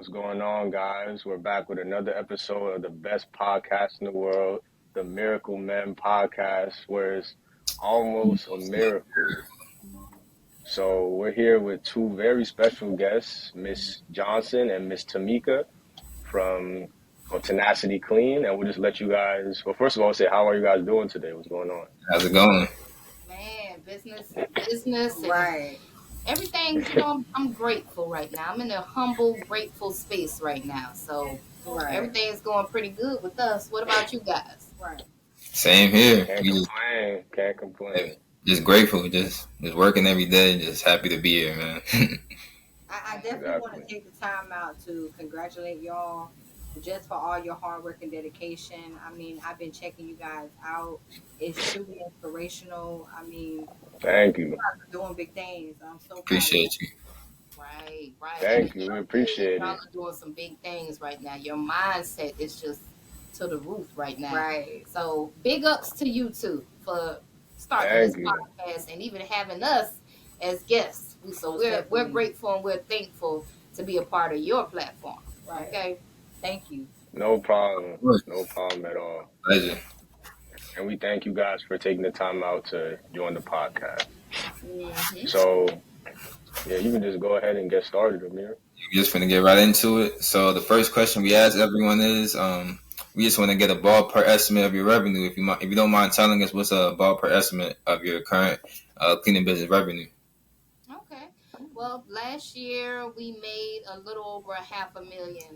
What's going on, guys? We're back with another episode of the best podcast in the world, the Miracle Men podcast, where it's almost a miracle. So, we're here with two very special guests, Miss Johnson and Miss Tamika from Tenacity Clean. And we'll just let you guys, well, first of all, say, how are you guys doing today? What's going on? How's it going? Man, business is business and Right. everything, I'm grateful right now. I'm in a humble, grateful space right now. So Right. everything's going pretty good with us. What about you guys? Right. Same here. Can't We complain. Can't complain. just grateful, just working every day, just happy to be here, man. I definitely want Exactly. to take the time out to congratulate y'all just for all your hard work and dedication. I mean, I've been checking you guys out. It's truly inspirational. I mean, you Thank you. guys are doing big things. I'm so proud of you. Appreciate you. Right, right. And Thank you. We appreciate y'all it. are doing some big things right now. Your mindset is just to the roof right now. Right. So big ups to you two for starting this Thank you. podcast and even having us as guests. So Most we're definitely. grateful and we're thankful to be a part of your platform. Right. Okay. Thank you. No problem. Of course. No problem at all. Pleasure. And we thank you guys for taking the time out to join the podcast. Mm-hmm. So, yeah, you can just go ahead and get started, Amir. We're just gonna get right into it. So the first question we ask everyone is, we just want to get a ballpark estimate of your revenue. If you don't mind telling us, what's a ballpark estimate of your current cleaning business revenue? Okay. Well, last year we made a little over $500,000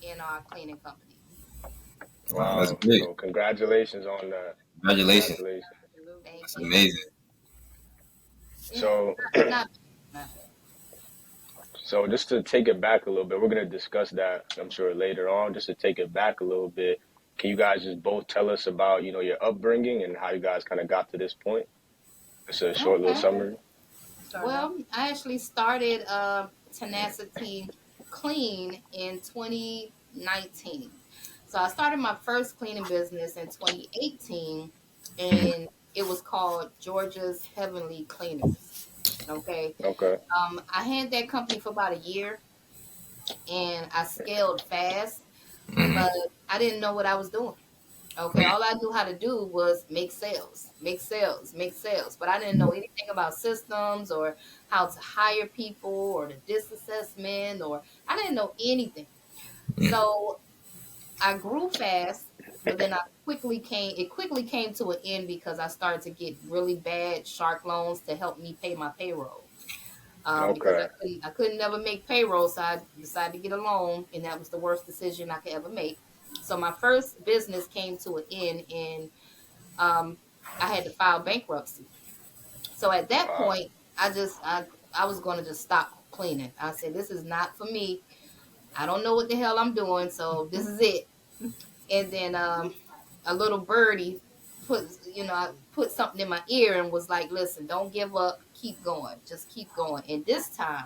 in our cleaning company. Wow, that's Wow. great. So, congratulations on that. Congratulations. Congratulations. Absolutely. Thank That's you. amazing. So, Not, so just to take it back a little bit, we're going to discuss that, I'm sure, later on. Just to take it back a little bit, can you guys just both tell us about, your upbringing and how you guys kind of got to this point? Just a short little okay. summary. Start off. Well, I actually started Tenacity Clean in 2019. So I started my first cleaning business in 2018, and it was called Georgia's Heavenly Cleaners. Okay. Okay. I had that company for about a year, and I scaled fast, Hmm. but I didn't know what I was doing. Okay, all I knew how to do was make sales, make sales, make sales, but I didn't know anything about systems or how to hire people or the disc assessment, or I didn't know anything. So I grew fast, but then it quickly came to an end because I started to get really bad shark loans to help me pay my payroll. Because Okay. I couldn't never make payroll, so I decided to get a loan, and that was the worst decision I could ever make. So my first business came to an end, and um, I had to file bankruptcy. So at that Wow. point, I was going to just stop cleaning. I said, this is not for me. I don't know what the hell I'm doing, so this is it. And then a little birdie put something in my ear and was like, listen, don't give up, keep going, just keep going. And this time,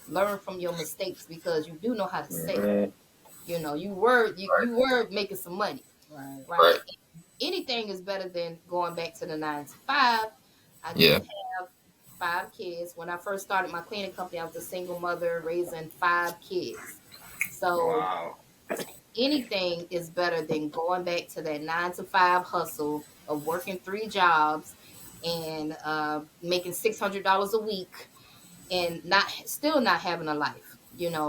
learn from your mistakes because you do know how to sell. Hmm. You were making some money, Right. right? Right. Anything is better than going back to the 9 to 5. I Yeah. did have 5 kids. When I first started my cleaning company, I was a single mother raising 5 kids. So Wow. anything is better than going back to that 9 to 5 hustle of working 3 jobs and making $600 a week and not having a life.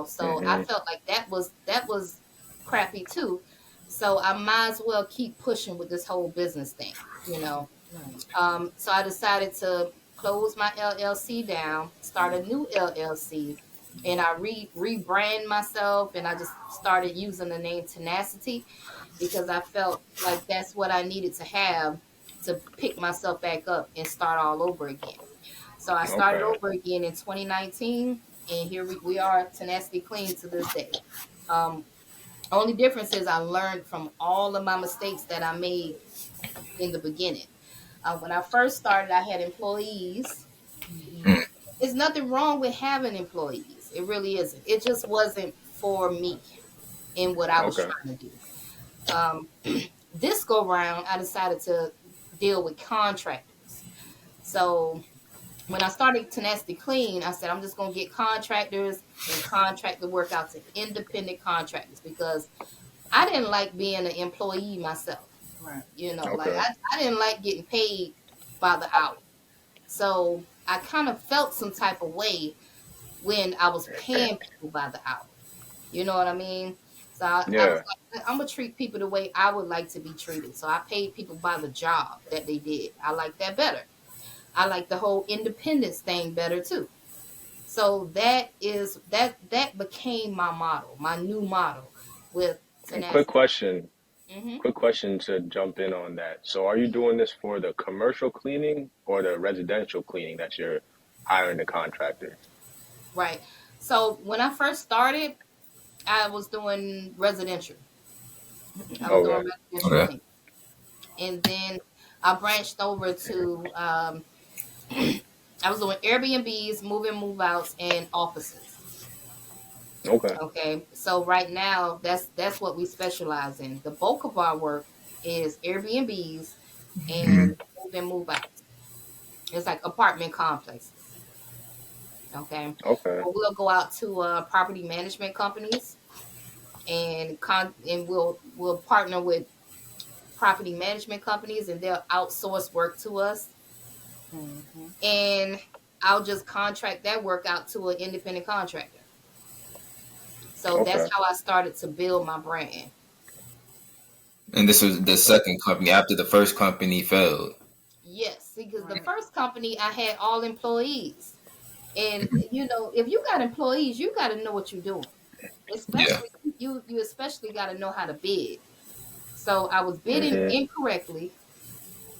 So I Hmm. felt like that was crappy too. So I might as well keep pushing with this whole business thing. Right. So I decided to close my LLC down, start a new LLC, and I rebrand myself, and I just started using the name Tenacity because I felt like that's what I needed to have to pick myself back up and start all over again. So I started Okay. over again in 2019, and here we are, Tenacity Clean to this day. Um, Only difference is I learned from all of my mistakes that I made in the beginning. When I first started, I had employees. Mhm. Mm. There's nothing wrong with having employees. It really isn't. It just wasn't for me in what I was Okay. trying to do. Um, this go round, I decided to deal with contractors. So when I started Tenacity Clean, I said I'm just gonna get contractors and contract the work out to independent contractors because I didn't like being an employee myself. Right. You know, like Okay. I didn't like getting paid by the hour. So I kind of felt some type of way when I was paying people by the hour. You know what I mean? So I was Yeah. like, I'm gonna treat people the way I would like to be treated. So I paid people by the job that they did. I like that better. I like the whole independence thing better too. So that became my model, my new model with And quick tenacity. question. Hmm. Quick question to jump in on that. So are you doing this for the commercial cleaning or the residential cleaning that you're hiring the contractors? Right. So when I first started, I was doing residential. I was Okay. doing residential Okay. cleaning, and then I branched over to I was doing Airbnbs, move-in, move-outs, and offices. Okay. Okay, so right now that's what we specialize in. The bulk of our work is Airbnbs Mhm. and move-in, move-outs. It's like apartment complexes. Okay, Okay. so we'll go out to property management companies and we'll partner with property management companies and they'll outsource work to us, Mm-hmm. and I'll just contract that work out to an independent contractor. So that's Okay. how I started to build my brand. And this was the second company after the first company failed. Yes, because the Right. first company I had all employees. And you know, if you got employees, you got to know what you're doing. Yeah. Especially you especially got to know how to bid. So I was bidding Hmm. incorrectly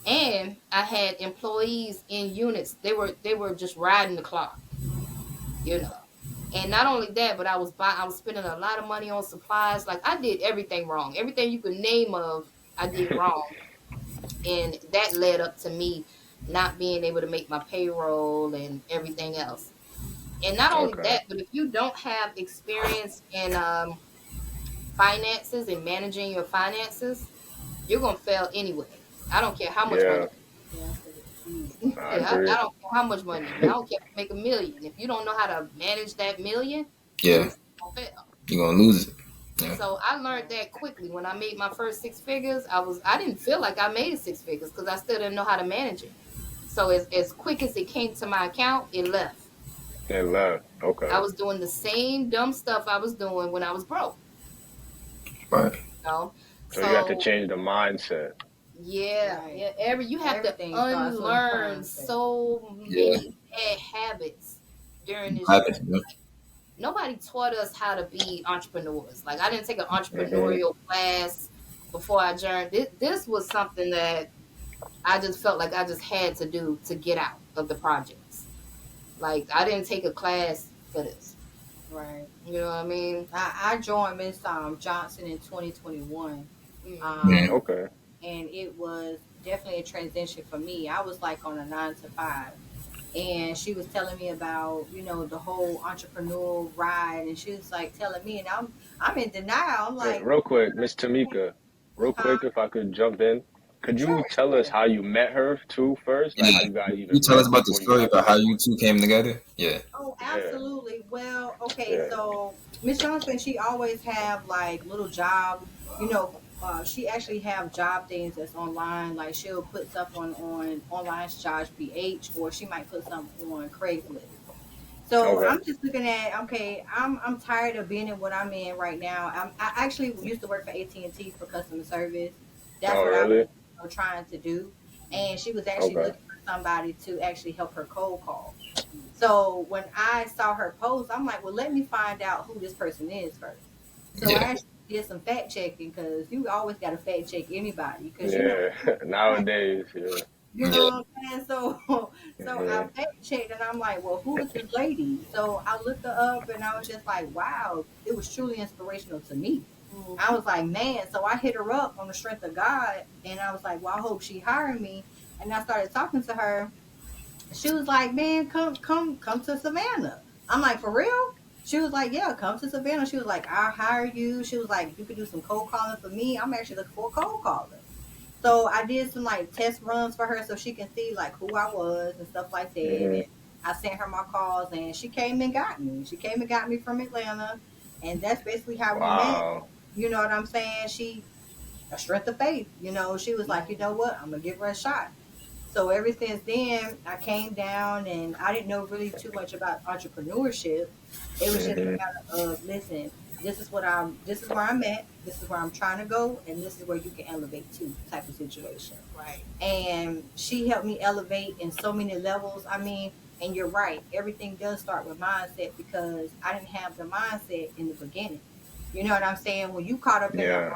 and I had employees in units. They were just riding the clock, you know. And not only that, but I was spending a lot of money on supplies. Like I did everything wrong. Everything you could name of, I did wrong. And that led up to me not being able to make my payroll and everything else. And not only Okay. that, but if you don't have experience in finances and managing your finances, you're gonna fail anyway. I don't care how much money. Yeah, Yeah, that's huge. I Yeah, I agree. don't care how much money. I don't care if you make a million. If you don't know how to manage that million, you're Yeah. still gonna fail. You're gonna lose it. Yeah. So I learned Right. that quickly. When I made my first six figures, I didn't feel like I made six figures because I still didn't know how to manage it. So as quick as it came to my account, it left. And left. I Okay. was doing the same dumb stuff I was doing when I was broke. Right. You know? So you have to So change the mindset. yeah, Right. yeah. You have to Everything starts with a unlearn mindset. so Yeah. many bad habits during this Habits. journey. Yeah. Nobody taught us how to be entrepreneurs. Like I didn't take an Hmm. entrepreneurial class before I journeyed. This was something that I just felt like I just had to do to get out of the projects. Like I didn't take a class for this. Right. You know what I mean? I joined Miss Johnson in 2021. Hmm. Mm. Um, Okay. and it was definitely a transition for me. I was like on a 9 to 5. And she was telling me about, the whole entrepreneurial ride, and she was like telling me, and I'm in denial. I'm Wait, like, real quick, Miss Tamika, real huh? quick, if I could jump in, could you Sure, tell us sure. how you met her too first? Like Yeah. how you guys You even tell us met about the before you story got about to how this you point? two came together. Yeah. Oh, Yeah, absolutely. Well, okay, yeah. so Miss Johnson, she always have like little job, she actually have job things that's online. Like she'll put stuff on online charge BH, or she might put something on Craigslist. So Okay. I'm just looking at, okay, I'm tired of being in what I'm in right now. I actually used to work for AT&T for customer service. That's Oh, what I really? was trying to do. And she was actually Okay. looking for somebody to actually help her cold call. So when I saw her post, I'm like, well, let me find out who this person is first. So I Yeah. actually did some fact checking, because you always got to fact check anybody, because you never Yeah. Nowadays, yeah. you Yeah. know what I'm saying? So I Hmm. fact checked, and I'm like, well, who is this lady? So I looked her up, and I was just like, wow, it was truly inspirational to me. I Hmm. was like, man. So I hit her up on the strength of God, and I was like, well, I hope she hired me. And I started talking to her. She was like, man, come to Savannah. I'm like, for real? She was like, yeah, come to Savannah. She was like, I'll hire you. She was like, you could do some cold calling for me. I'm actually looking for a cold caller. So I did some like test runs for her, so she can see like who I was and stuff like that. Hmm. And I sent her my calls, and she came and got me. She came and got me from Atlanta, and that's basically how we met. Wow. You know what I'm saying? She a strength of faith. She was like, you know what? I'm gonna give her a shot. So ever since then, I came down, and I didn't know really too much about entrepreneurship. It was just a Hmm. matter of, listen, this is where I'm at, this is where I'm trying to go, and this is where you can elevate to, type of situation. Right. And she helped me elevate in so many levels. I mean, and you're right, everything does start with mindset, because I didn't have the mindset in the beginning. You know what I'm saying? When you caught up in Yeah.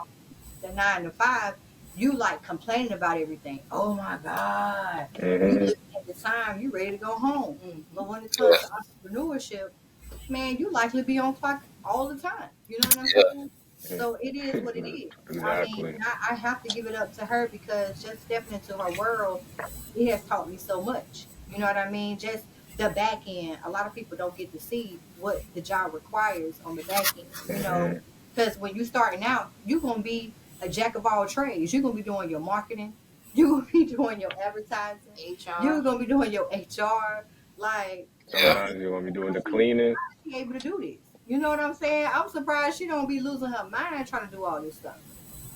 the 9 to 5, you like complaining about everything. Oh my God. You Hmm. looking at the time, you ready to go home. Mhm. But when it Yeah, comes to entrepreneurship, man, you likely be on clock all the time. You know what I'm yeah, saying? So it is what it is. I mean, Exactly. I have to give it up to her, because just stepping into her world, it has taught me so much. You know what I mean? Just the back end. A lot of people don't get to see what the job requires on the back end. Hmm. Because when you starting out, you're gonna be a jack of all trades. You're gonna be doing your marketing. You're gonna be doing your advertising. You're HR. gonna be doing your HR. Like, yeah. I'm Sometimes you're gonna be doing the surprised cleaning. she able to do this. You know what I'm saying? I'm surprised she don't be losing her mind trying to do all this stuff.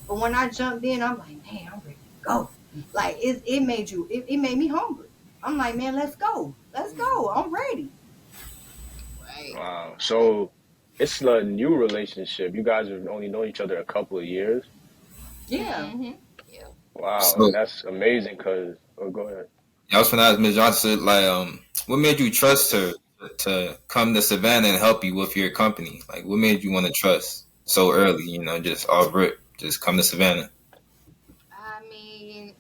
But when I jumped in, I'm like, man, I'm ready to go. Like, it made me hungry. I'm like, man, let's go. Let's Mhm. go. I'm ready. Right. Wow. Right. So it's a new relationship. You guys have only known each other a couple of years. Yeah. Mhm. Yeah. Wow, So and that's amazing. Cause go ahead. I was gonna ask Ms. Johnson, like, what made you trust her to come to Savannah and help you with your company? Like, what made you want to trust so early? Just off rip, just come to Savannah. I mean,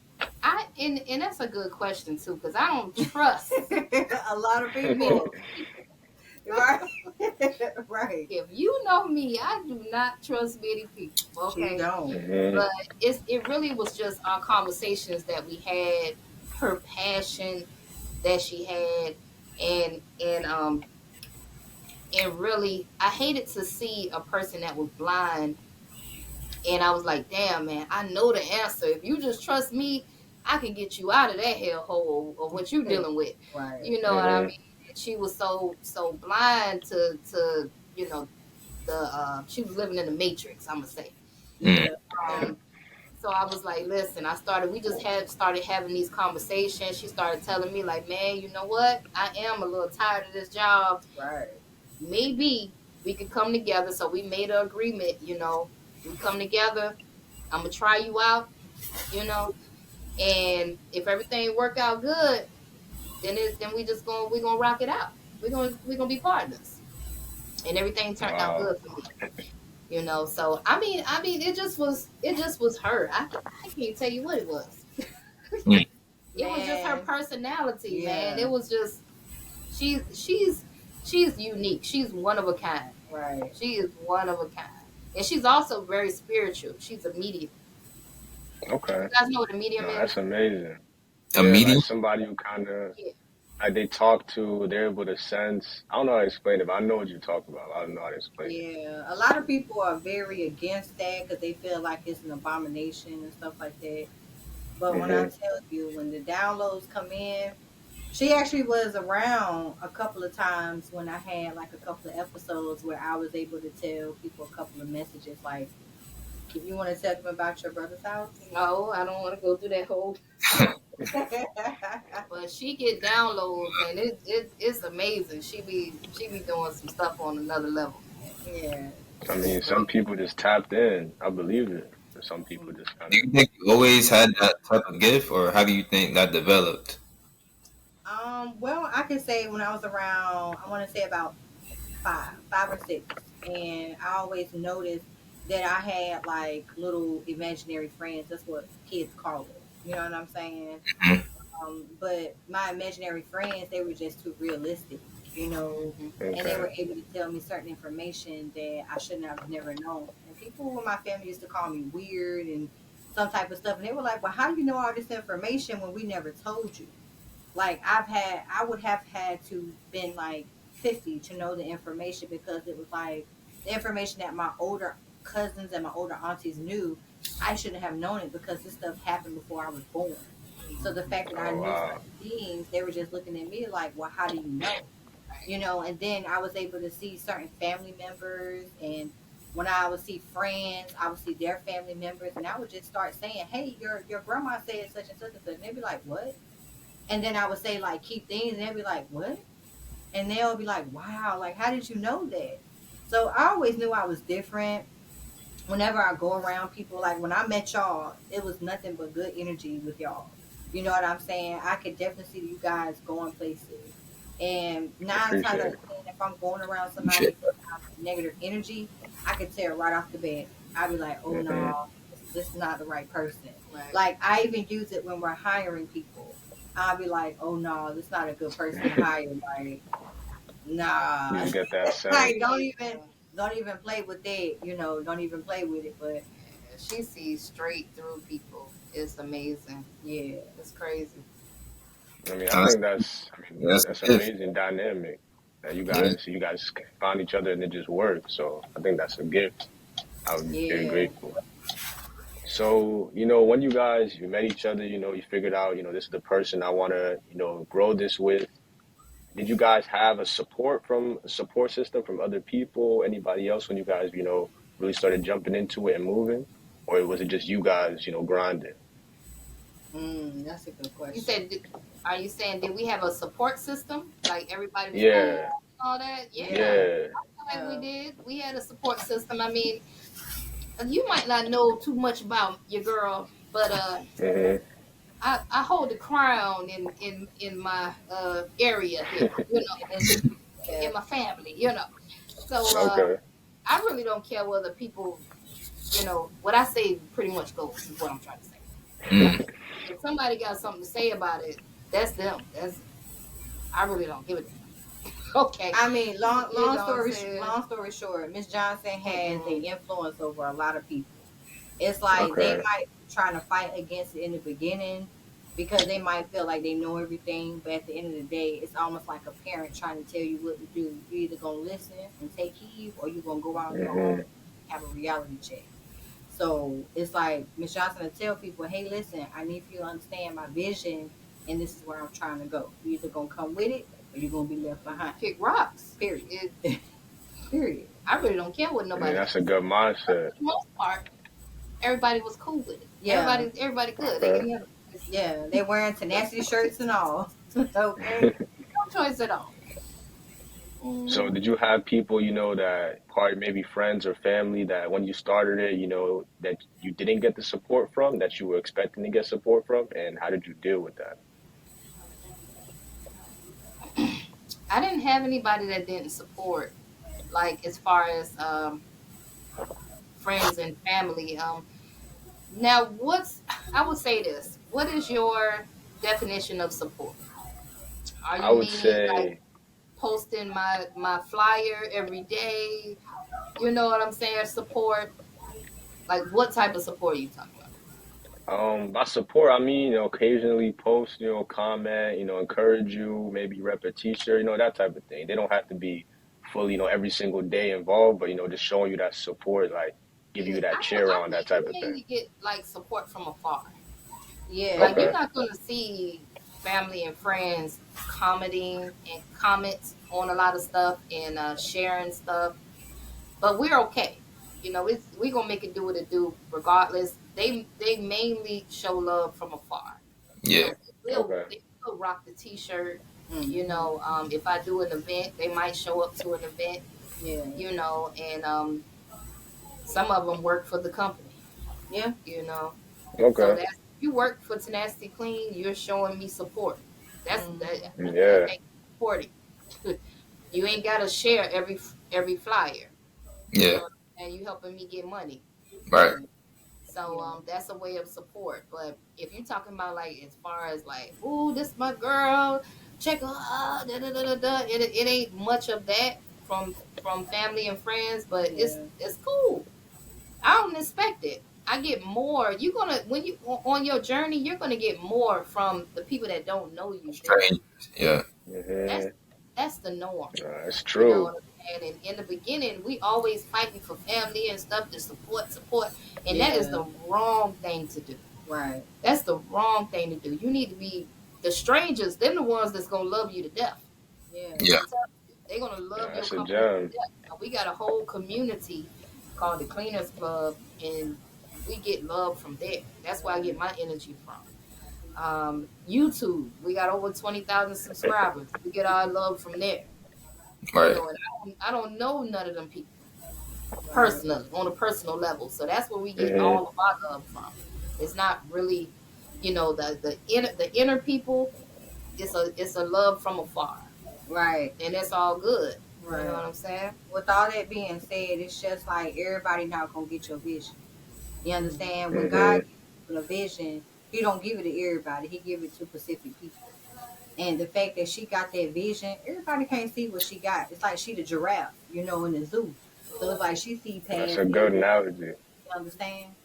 and that's a good question too, because I don't trust A lot of many people. people. Right. Right. If you know me, I do not trust many people. She Okay, don't. Hmm. but it really was just our conversations that we had, her passion that she had, and really, I hated to see a person that was blind. And I was like, damn, man, I know the answer. If you just trust me, I can get you out of that hellhole of what you're dealing with. Right. You know what I Hmm. mean? And she was so blind to you know the she was living in the matrix. I'm gonna say. Mm. Yeah. Yeah. Um, so I was like, listen, we just had started having these conversations. She started telling me like, man, you know what? I am a little tired of this job. Right. Maybe we could come together. So we made an agreement. We come together. I'm gonna try you out. You know, and if everything work out good, then we gonna rock it out. We gonna be partners, and everything turned out Wow. good for me. So it just was her. I can't tell you what it was. Mm. It was just her Man. personality, man. Yeah. It was just she's unique. She's one of a kind. Right. She is one of a kind. And she's also very spiritual. She's a medium. Okay. You guys know what a medium No, that's is? amazing. A Yeah, meeting? like somebody who kind of Yeah. like they talk to, they're able to sense. I don't know how to explain it, but I know what you're talking about. I don't know how to explain it. Yeah. A lot of people are very against that, because they feel like it's an abomination and stuff like that. But when I Hmm. tell you, when the downloads come in, she actually was around a couple of times when I had like a couple of episodes where I was able to tell people a couple of messages like, you want to tell them about your brother's house? No, I don't want to go through that whole. But she get downloads, and it's amazing. She be doing some stuff on another level, man. Yeah. I mean, So, some people just tapped in. I believe it. But some people just kind Do of. you think you always had that type of gift, or how do you think that developed? Well, I can say when I was around, I want to say about 5 or 6, and I always noticed that I had like little imaginary friends. That's what kids call it. You know what I'm saying? Mhm. But my imaginary friends, they were just too realistic, mhm. and they Okay. were able to tell me certain information that I shouldn't have never known. And people in my family used to call me weird and some type of stuff, and they were like, "Well, how do you know all this information when we never told you?" Like I would have had to been like 50 to know the information, because it was like the information that my older cousins and my older aunties knew. I shouldn't have known it, because this stuff happened before I was born. So the fact that I Oh knew wow. certain things, they were just looking at me like, well, how do you know? Right. You know, and then I was able to see certain family members, and when I would see friends, I would see their family members, and I would just start saying, hey, your grandma said such and such and such, and they'd be like, what? And then I would say like key things, and they'd be like, what? And they'll be like, wow, like how did you know that? So I always knew I was different. Whenever I go around people, like when I met y'all, it was nothing but good energy with y'all. You know what I'm saying? I could definitely see you guys going places. And I 9 times out appreciate of it. 10, if I'm going around Shit. somebody who has negative energy, I could tell right off the bat. I'd be like, oh no, Hmm. this is not the right person. Right. Like I even use it when we're hiring people. I'll be like, oh no, this is not a good person to hire. Like, nah. You get that Like sense. don't even play with it, don't even play with it. But Yeah, she sees straight through people. It's amazing. yeah, It's crazy. I mean, I That's, think yeah, that's that's a gift. amazing dynamic that Yeah. you guys find each other and it just works. So I think that's a gift. I would be very yeah. grateful. So, when you met each other, you figured out, this is the person I want to, grow this with. Did you guys have a support system from other people, anybody else when you guys, really started jumping into it and moving? Or was it just you guys, grinding? That's a good You question. said, are you saying did we have a support system? Like everybody was cool Yeah, and all that? Yeah, Yeah. yeah. I feel like we Uh, did. We had a support system. I mean, you might not know too much about your girl, but Hmm. I hold the crown in my area here, in yeah. my family, So Okay. I really don't care whether people, what I say pretty much goes is what I'm trying to say. Mm. If somebody got something to say about it, that's them. I really don't give a damn. Okay, I mean, you know what I'm saying? long story short, Miss Johnson has Mm-mm. a influence over a lot of people. It's like they Okay. might be trying to fight against it in the beginning because they might feel like they know everything, but at the end of the day, it's almost like a parent trying to tell you what to do. You're either gonna listen and take heed, or you're gonna go out on your own Hmm. and have a reality check. So it's like Miss Johnson will tell people, hey, listen, I need for you to understand my vision, and this is where I'm trying to go. You're either gonna come with it, or you're gonna be left behind. Kick rocks. Period. It, Period. I really don't care what I mean, nobody got that's to a say. good But mindset. for the most part, everybody was cool with it. Yeah. Everybody good. They Okay. can handle it. Yeah. They wearing tenacity shirts and all. Okay. No choice at all. So Mm. did you have people, that probably maybe friends or family that when you started it, that you didn't get the support from, that you were expecting to get support from, and how did you deal with that? I didn't have anybody that didn't support, like as far as friends and family. Now, I would say this. What is your definition of support? Are I you would meaning like say, posting my flyer every day? You know what I'm saying? Support. Like what type of support are you talking about? by support, I mean, occasionally post, comment, encourage you, maybe rep a t-shirt, that type of thing. They don't have to be fully, every single day involved, but, just showing you that support, like give Yeah, you that cheer on, that you type of thing. mainly get like support from afar. Like Yeah. you're Okay. not gonna see family and friends commenting and comments on a lot of stuff and sharing stuff, but we're okay. We're gonna make it do what it do regardless. They mainly show love from afar. Yeah. Okay. They will rock the T-shirt. Hmm. If I do an event, they might show up to an event. Yeah. And some of them work for the company. Yeah. You know, so Okay. that's you work for Tenacity Clean. You're showing me support. That Yeah. makes supporting. You ain't gotta share every flyer. You Yeah. know, and you helping me get money. Right. Yeah. So Yeah. that's a way of support. But if you're talking about like as far as like, ooh, this my girl, check her out, da, da, da, da, da. It ain't much of that from family and friends, but Yeah. it's cool. I don't expect it. I get more. You're gonna when you on your journey, you're gonna get more from the people that don't know you than you. Strange. Yeah. That's Hmm. that's the norm. It's You know true. what I'm saying? And in the beginning, we always fighting for family and stuff to support, and that is Yeah. the wrong thing to do. Right. That's the wrong thing to do. You need to be the strangers. Them the ones that's gonna love you to death. Yeah. Yeah. I'm telling you, they're gonna love your That's a company to gem. death. And we got a whole community called the Cleaners Club, and we get love from there. That's where I get my energy from. YouTube, we got over 20,000 subscribers. We get our love from there. You Right. know, and I don't know none of them people Right. personally on a personal level. So that's where we get Hmm. all of our love from. It's not really, the inner people. It's a love from afar, Right. and it's all good. You know Right. what I'm saying? With all that being said, it's just like everybody not gonna get your vision. You understand? When God Hmm. gives you a vision, He don't give it to everybody. He give it to specific people. And the fact that she got that vision, everybody can't see what she got. It's like she the giraffe, in the zoo. So it's like she see That's past a good everything. analogy. You understand?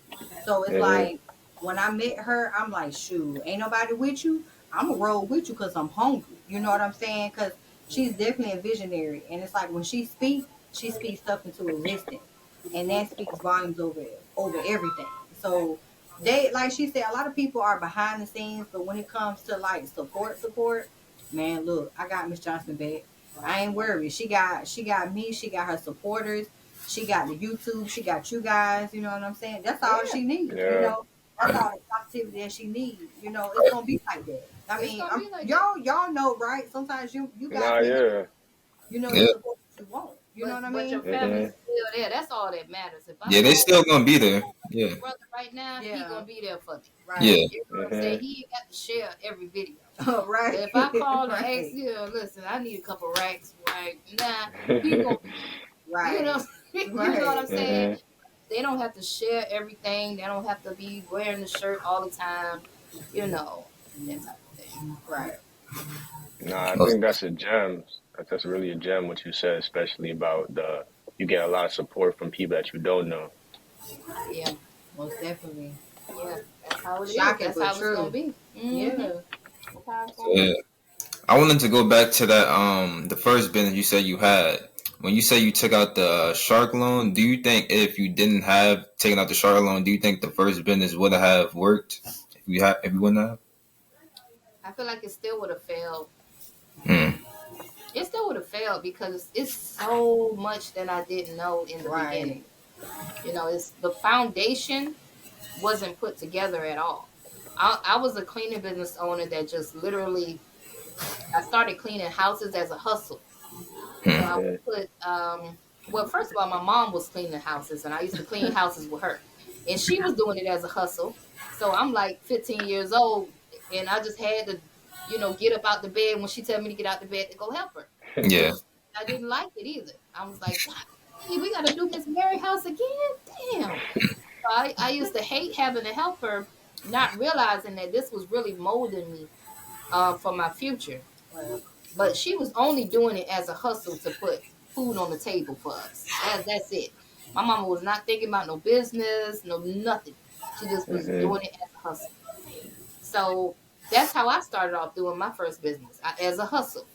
So it's Hmm. like when I met her, I'm like, shoot, ain't nobody with you. I'm gonna roll with you because I'm hungry. You know what I'm saying? Because she's definitely a visionary, and it's like when she speaks stuff into existence, and that speaks volumes over everything. So they, like she said, a lot of people are behind the scenes, but when it comes to like support, man, look, I got Miss Johnson back. I ain't worried. She got me. She got her supporters. She got the YouTube. She got you guys. You know what I'm saying? That's all Yeah, she needs. Yeah. That's all the positivity that she needs. It's gonna be like that. I it's mean, gonna be like that. y'all know, right? Sometimes you guys Nah, can't get yeah. the Yeah. support that you want. You know But what I but your mean? Hmm. family's still there. That's all that matters. If I Yeah, they call still gonna be there. Yeah. my brother right now, he Yeah. gonna be there for me. Right. Yeah. You know what I'm saying? Hmm. He ain't got to share every video. But Right. if I call and ask Right. you, listen, I need a couple racks right now, he gonna be there. You know, Right. you know what I'm Right. saying? Hmm. They don't have to share everything. They don't have to be wearing the shirt all the time. You know, that type of thing. Right. Nah, I think that's a gem. That's really a gem what you said, especially about you get a lot of support from people that you don't know. Yeah, Most definitely. yeah. That's how it is. Shocking That's but how it's gonna true. be. Yeah. That's how it's So, gonna yeah. be. I wanted to go back to that the first business you said you had. When you say you took out the shark loan, do you think if you didn't have taken out the shark loan, do you think the first business would have worked if you wouldn't have? I feel like it still would have failed. Hmm. It still would have failed because it's so much that I didn't know in the beginning. Right. It's the foundation wasn't put together at all. I was a cleaning business owner that just literally I started cleaning houses as a hustle. So I Hmm. Hmm. would put well, first of all, my mom was cleaning houses and I used to clean houses with her. And she was doing it as a hustle. So I'm like 15 years old and I just had to, get up out the bed when she tell me to get out the bed to go help her. Yeah. Which I didn't like it either. I was like, God, hey, we gotta do Miss Mary house again? Damn. So I used to hate having to help her, not realizing that this was really molding me for my future. Right. But she was only doing it as a hustle to put food on the table for us. That's it. My mama was not thinking about no business, no nothing. She just was Hmm. doing it as a hustle. So that's how I started off doing my first business as a hustle.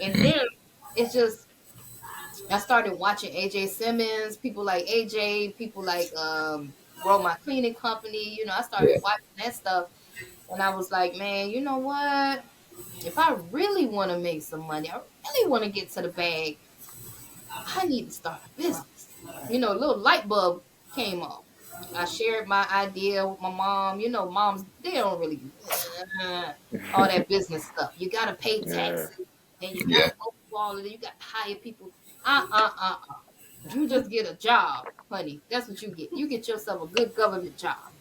And then it's just I started watching AJ Simmons, people like AJ, people like Grow My Cleaning Company. I started Yeah. watching that stuff, and I was like, man, you know what? If I really want to make some money, I really want to get to the bag, I need to start a business. A little light bulb came on. I shared my idea with my mom. Moms, they don't really uh, all that business stuff. You got to pay Yeah. taxes and you got Yeah. to go through all of it. You got to hire people. Uh. You just get a job, honey. That's what you get. You get yourself a good government job,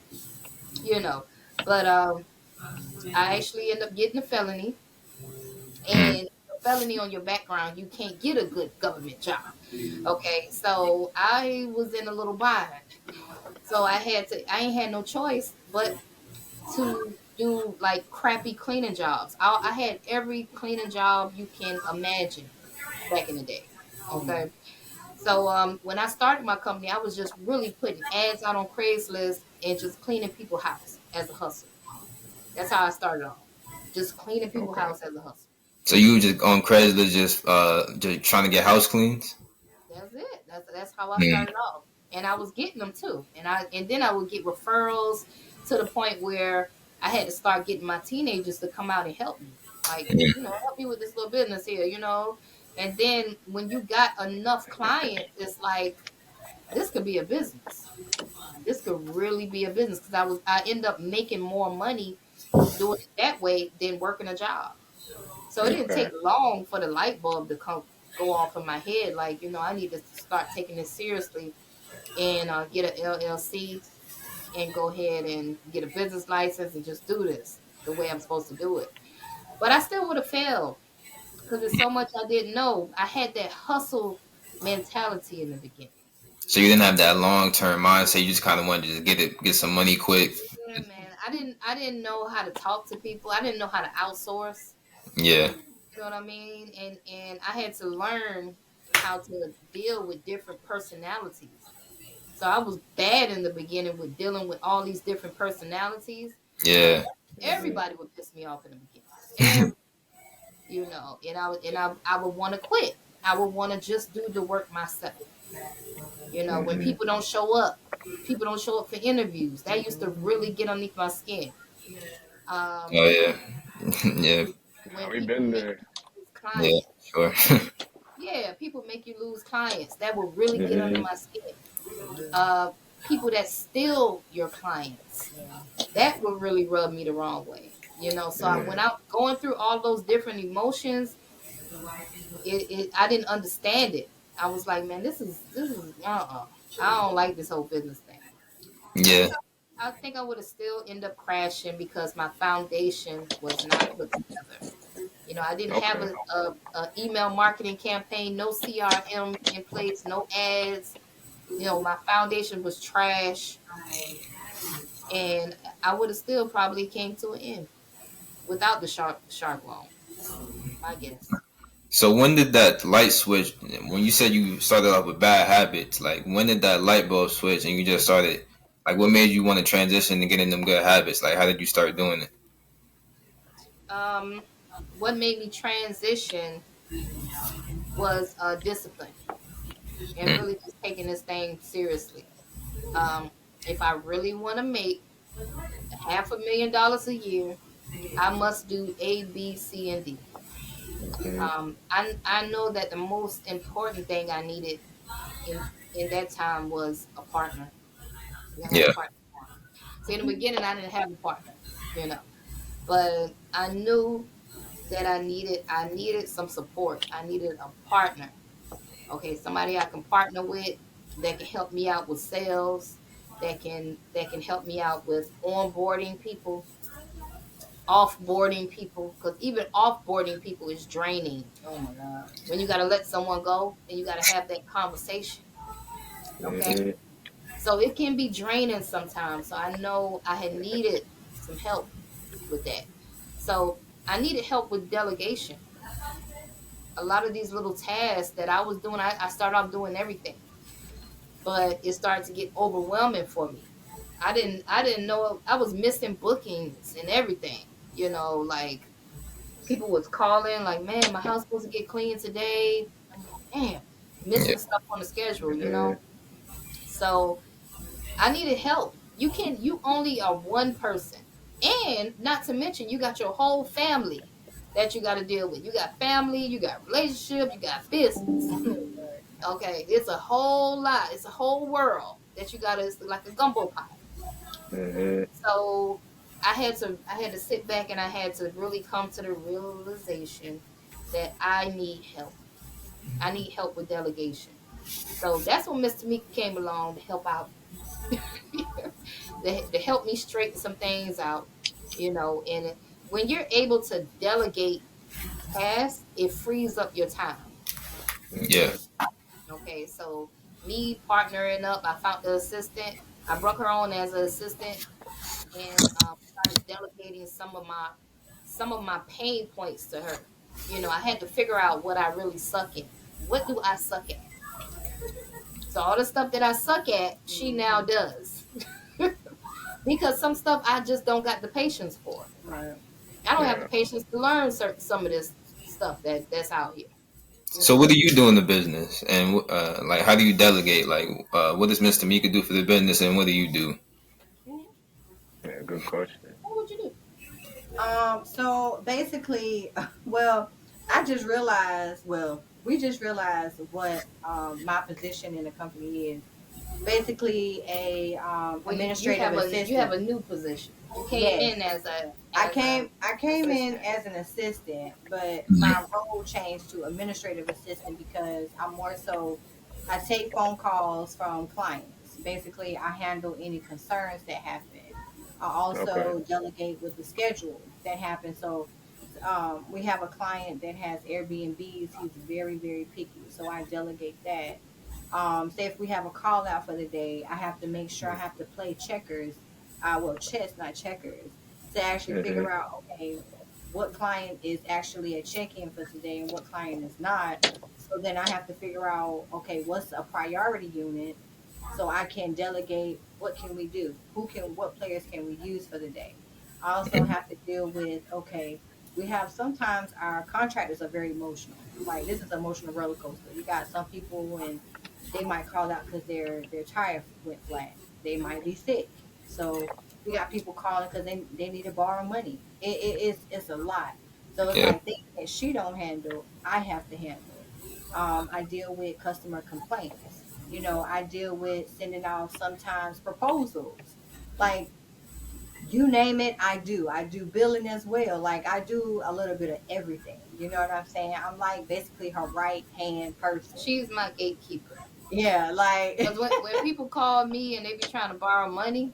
you know. But I actually end up getting a felony, Hmm. and a felony on your background, you can't get a good government job. Okay, so I was in a little bind. So I ain't had no choice but to do like crappy cleaning jobs. I had every cleaning job you can imagine back in the day. Okay. So when I started my company, I was just really putting ads out on Craigslist and just cleaning people's house as a hustle. That's how I started off. Just cleaning people's Okay. house as a hustle. So you just on Craigslist just trying to get house cleans? That's it. That's how I Hmm. started off. And I was getting them too. And then I would get referrals. to the point where I had to start getting my teenagers to come out and help me. Like, help me with this little business here. And then when you got enough clients, it's like this could be a business. This could really be a business because I end up making more money doing it that way than working a job. So it didn't take Okay. long for the light bulb to go off in my head. Like, I need to start taking this seriously and get an LLC and go ahead and get a business license and just do this the way I'm supposed to do it. But I still would have failed because there's so much I didn't know. I had that hustle mentality in the beginning. So you didn't have that long term mindset. You just kind of wanted to just get some money quick. Yeah, man. I didn't know how to talk to people. I didn't know how to outsource. Yeah, You know what I mean? And I had to learn how to deal with different personalities. So I was bad in the beginning with dealing with all these different personalities. Like yeah, Hmm. everybody would piss me off in the beginning. And I would want to quit. I would want to just do the work myself. When Hmm. people don't show up for interviews. That used to really get underneath my skin. oh Um, yeah, yeah, when We people been make there. you lose yeah, clients. sure. Yeah, people make you lose clients. That will really get under Hmm. my skin. Uh, People that steal your clients. That would really rub me the wrong way. So when Yeah. I'm going through all those different emotions, I didn't understand it. I was like, man, this is I don't like this whole business thing. I Yeah, think I would have still end up crashing because my foundation was not put together. I didn't have Okay. a email marketing campaign, no CRM in place, no ads. My foundation was trash, and I would have still probably came to an end without the shark loan. I guess. so when did that light switch? When you said you started off with bad habits, like when did that light bulb switch and you just started? Like, what made you want to transition to getting them good habits? Like, how did you start doing it? Um, what made me transition was discipline and Mm, really just taking this thing seriously. Um, if I really want to make $500,000 a year, I must do A, B, C, and D. Hmm. I know that the most important thing I needed in that time was a partner. I had a yeah, partner. See, in the beginning, I didn't have a partner, but I knew that I needed some support. I needed a partner. Okay, somebody I can partner with that can help me out with sales, that can help me out with onboarding people, offboarding people, because even offboarding people is draining. Oh my God. When you got to let someone go and you got to have that conversation. Okay. Hmm. So it can be draining sometimes. So I know I had needed some help with that. So I needed help with delegation. A lot of these little tasks that I was doing, I started off doing everything, but it started to get overwhelming for me. I didn't know I was missing bookings and everything. Like people was calling, like, man, my house supposed to get clean today. I'm like, damn, yeah, missing stuff on the schedule. Hmm. So I needed help. You only are one person. And not to mention you got your whole family that you got to deal with. You got family, you got relationship, you got business. Okay, it's a whole lot. It's a whole world that you got to, it's like a gumbo pot. Hmm. So I had to sit back and I had to really come to the realization that I need help. I need help with delegation. So that's when Mr. Mika came along to help out, to help me straighten some things out. And when you're able to delegate tasks, it frees up your time. yeah, Hmm. Okay, so me partnering up, I found the assistant. I brought her on as an assistant and started delegating some of my pain points to her. I had to figure out what I really suck at. What do I suck at? So all the stuff that I suck at, she now does. Because some stuff I just don't got the patience for. Right. I don't have the Yeah. patience to learn some of this stuff that's out here. You so know. what do you do in the business, and like how do you delegate? Like, what does Mr. Mika do for the business, and what do you do? Mhm. Good question. What would you do? So basically, well, I just realized, well, we just realized what my position in the company is. Basically, a Well, administrative you have assistant. a new position. You came Yes, in as a I came in assistant. as an assistant, but my role changed to administrative assistant because I'm more so I take phone calls from clients. Basically, I handle any concerns that happen. I Okay. also delegate with the schedule that happens. So we have a client that has Airbnbs. He's very, very picky. So I delegate that. Say if we have a call out for the day, I have to make sure I have to play checkers. Well, chess, not checkers, to actually Mm-hmm. figure out, okay, what client is actually a check-in for today and what client is not. So then I have to figure out, okay, what's a priority unit so I can delegate what can we do? What players can we use for the day? I also have to deal with, okay, we have sometimes our contractors are very emotional. Like this is an emotional roller coaster. You got some people and they might call out because their tire went flat. They might be sick. So we got people calling because they need to borrow money. It's a lot. So it's Yeah. like things that she don't handle, I have to handle. I deal with customer complaints. I deal with sending out sometimes proposals. Like you name it, I do. I do billing as well. Like I do a little bit of everything. You know what I'm saying? I'm like basically her right hand person. She's my gatekeeper. Yeah, like Because when people call me and they be trying to borrow money,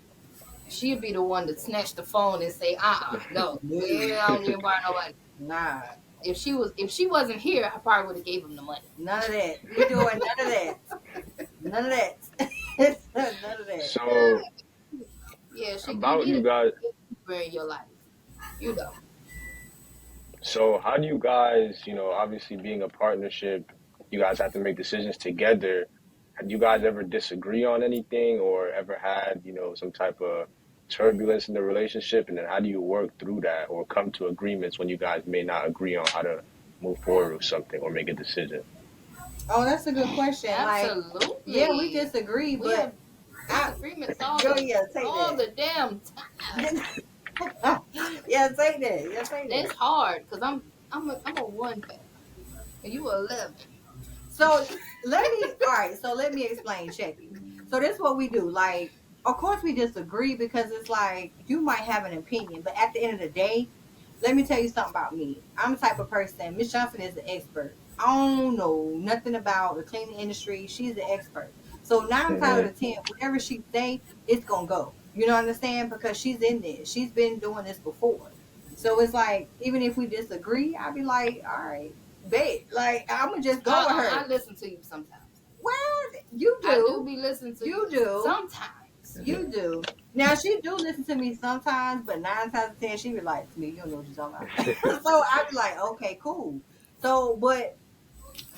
she'd be the one to snatch the phone and say, no, no, I don't need to borrow nobody. nah, If she wasn't here, I probably would have gave him the money. none of that. We doing none of that. None of that. None of that. So Yeah, you about need you a guys, gatekeeper in your life. You know. so how do you guys, obviously being a partnership, you guys have to make decisions together. Have you guys ever disagree on anything or ever had, some type of turbulence in the relationship? And then how do you work through that or come to agreements when you guys may not agree on how to move forward with something or make a decision? Oh, that's a good question. Like, yeah, we Absolutely. disagree, We have but I disagreements go yeah, say all that. the damn time. Yeah, say that. Yeah, say It's that. hard because I'm a 1 and you a 11. So let me explain, Checky. So this is what we do. Like, of course we disagree because it's like you might have an opinion, but at the end of the day, let me tell you something about me. I'm the type of person, Miss Johnson is an expert. I don't know nothing about the cleaning industry. She's an expert. So 9 times out Hmm. of 10, whatever she say, it's gonna go. You know what I'm saying? Because she's in this. She's been doing this before. So it's like, even if we disagree, I'd be like, all right, bet. Like, I'm gonna just go with I her. listen to you sometimes. Well, you I do do. be listening to You you do. sometimes. You do. Now she do listen to me sometimes, but 9 times out of 10 she be like, "To me, you don't know what you're talking about." So I be like, "Okay, cool." So, but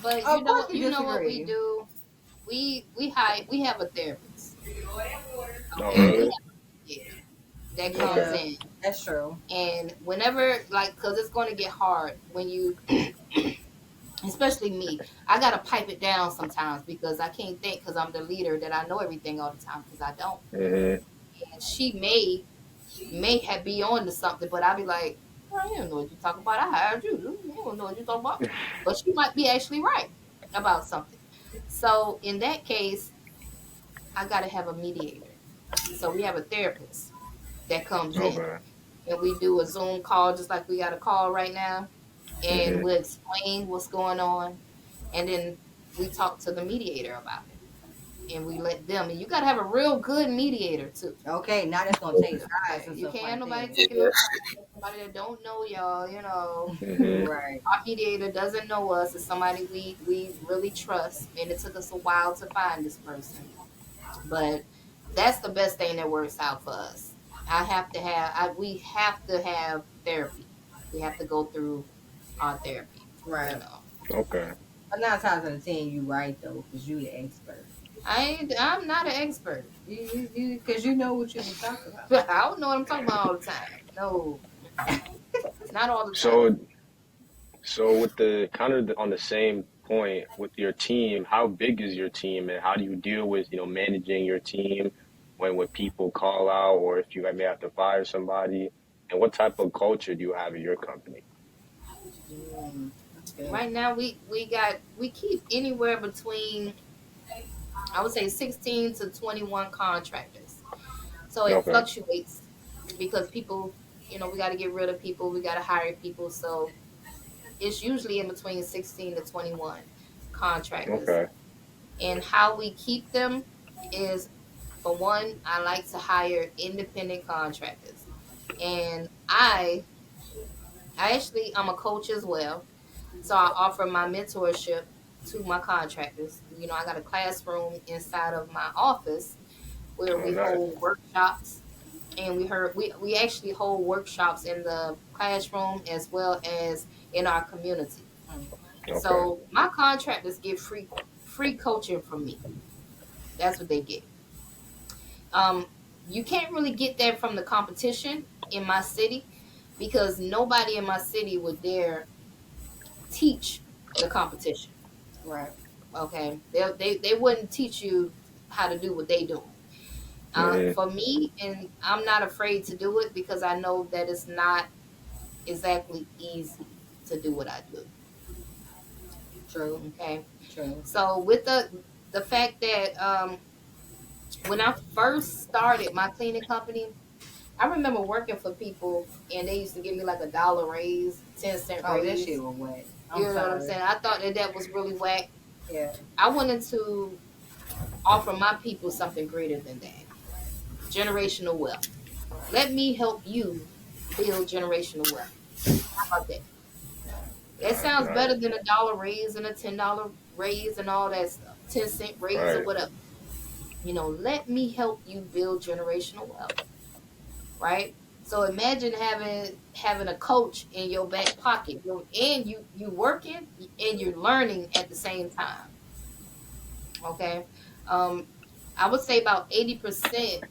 But of course we you know what we disagree. do? We have a therapist. Oh, Okay, we really? have a mediator that comes Okay. Yeah, in, that's true. and whenever because it's going to get hard when you, especially me, I gotta pipe it down sometimes because I can't think because I'm the leader that I know everything all the time because I don't. Hmm. And she may have be on to something, but I'll be like, well, you don't know what you're talking about. I hired you. You don't know what you're talking about. But she might be actually right about something. So in that case, I got to have a mediator. So we have a therapist that comes in Okay. and we do a Zoom call just like we got a call right now. And Hmm. we'll explain what's going on. And then we talk to the mediator about it. And we let them, and you got to have a real good mediator too. Okay, now that's gonna take sides Okay, and you stuff can't have like nobody that. taking no sides. Somebody that don't know y'all, Hmm. Right. Our mediator doesn't know us. It's somebody we really trust, and it took us a while to find this person. But that's the best thing that works out for us. We have to have therapy. We have to go through our therapy. You Right. know, Okay. But 9 times out of 10, you right though, because you the expert. I'm not an expert. Because you know what you be talking about. I don't know what I'm talking about all the time. No, not all the time. So, with the kind of on the same point with your team, how big is your team and how do you deal with, managing your team when people call out or if you may have to fire somebody? And what type of culture do you have in your company? That's good. Right now, we keep anywhere between, I would say, 16 to 21 contractors. So it Okay. fluctuates because people, we got to get rid of people, we got to hire people. So it's usually in between 16 to 21 contractors. Okay. And how we keep them is, for one, I like to hire independent contractors. And I'm a coach as well. So I offer my mentorship to my contractors. I got a classroom inside of my office where Oh, we nice. hold workshops, and we actually hold workshops in the classroom as well as in our community. Okay. So my contractors get free coaching from me. That's what they get. Um, you can't really get that from the competition in my city because nobody in my city would dare teach the competition. Right. Okay, they wouldn't teach you how to do what they do. Hmm. For me, and I'm not afraid to do it because I know that it's not exactly easy to do what I do. True. Okay, True. so with the fact that when I first started my cleaning company, I remember working for people and they used to give me like $1 raise, 10-cent Oh, that shit raise. was wet. You I'm know what I'm sorry. saying? I thought that was really whack. Yeah. I wanted to offer my people something greater than that. Generational wealth. Let me help you build generational wealth. How about that? That That's sounds nice. better than $1 raise and a $10 raise and all that stuff. 10-cent raise or Right. whatever. Let me help you build generational wealth, right? So imagine having a coach in your back pocket, and you working and you're learning at the same time. Okay, um, I would say about 80%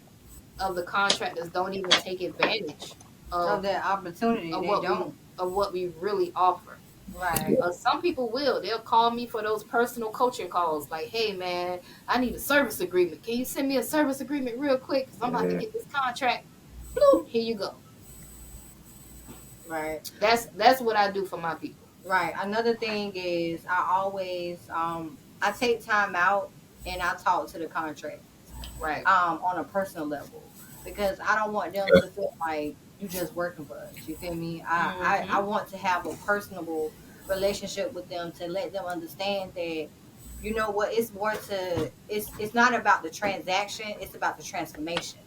of the contractors don't even take advantage Of of that opportunity, of they what we don't. of what we really offer. Right. Some people will. They'll call me for those personal coaching calls. Like, hey man, I need a service agreement. Can you send me a service agreement real quick? Because I'm about to Hmm. get this contract. Bloop, here you go. Right. That's what I do for my people. Right. Another thing is I always I take time out and I talk to the contract Right. on a personal level because I don't want them to feel like you just working for us. You feel me? I Mm-hmm. want to have a personable relationship with them to let them understand that you know what it's more to it's not about the transaction, it's about the transformation.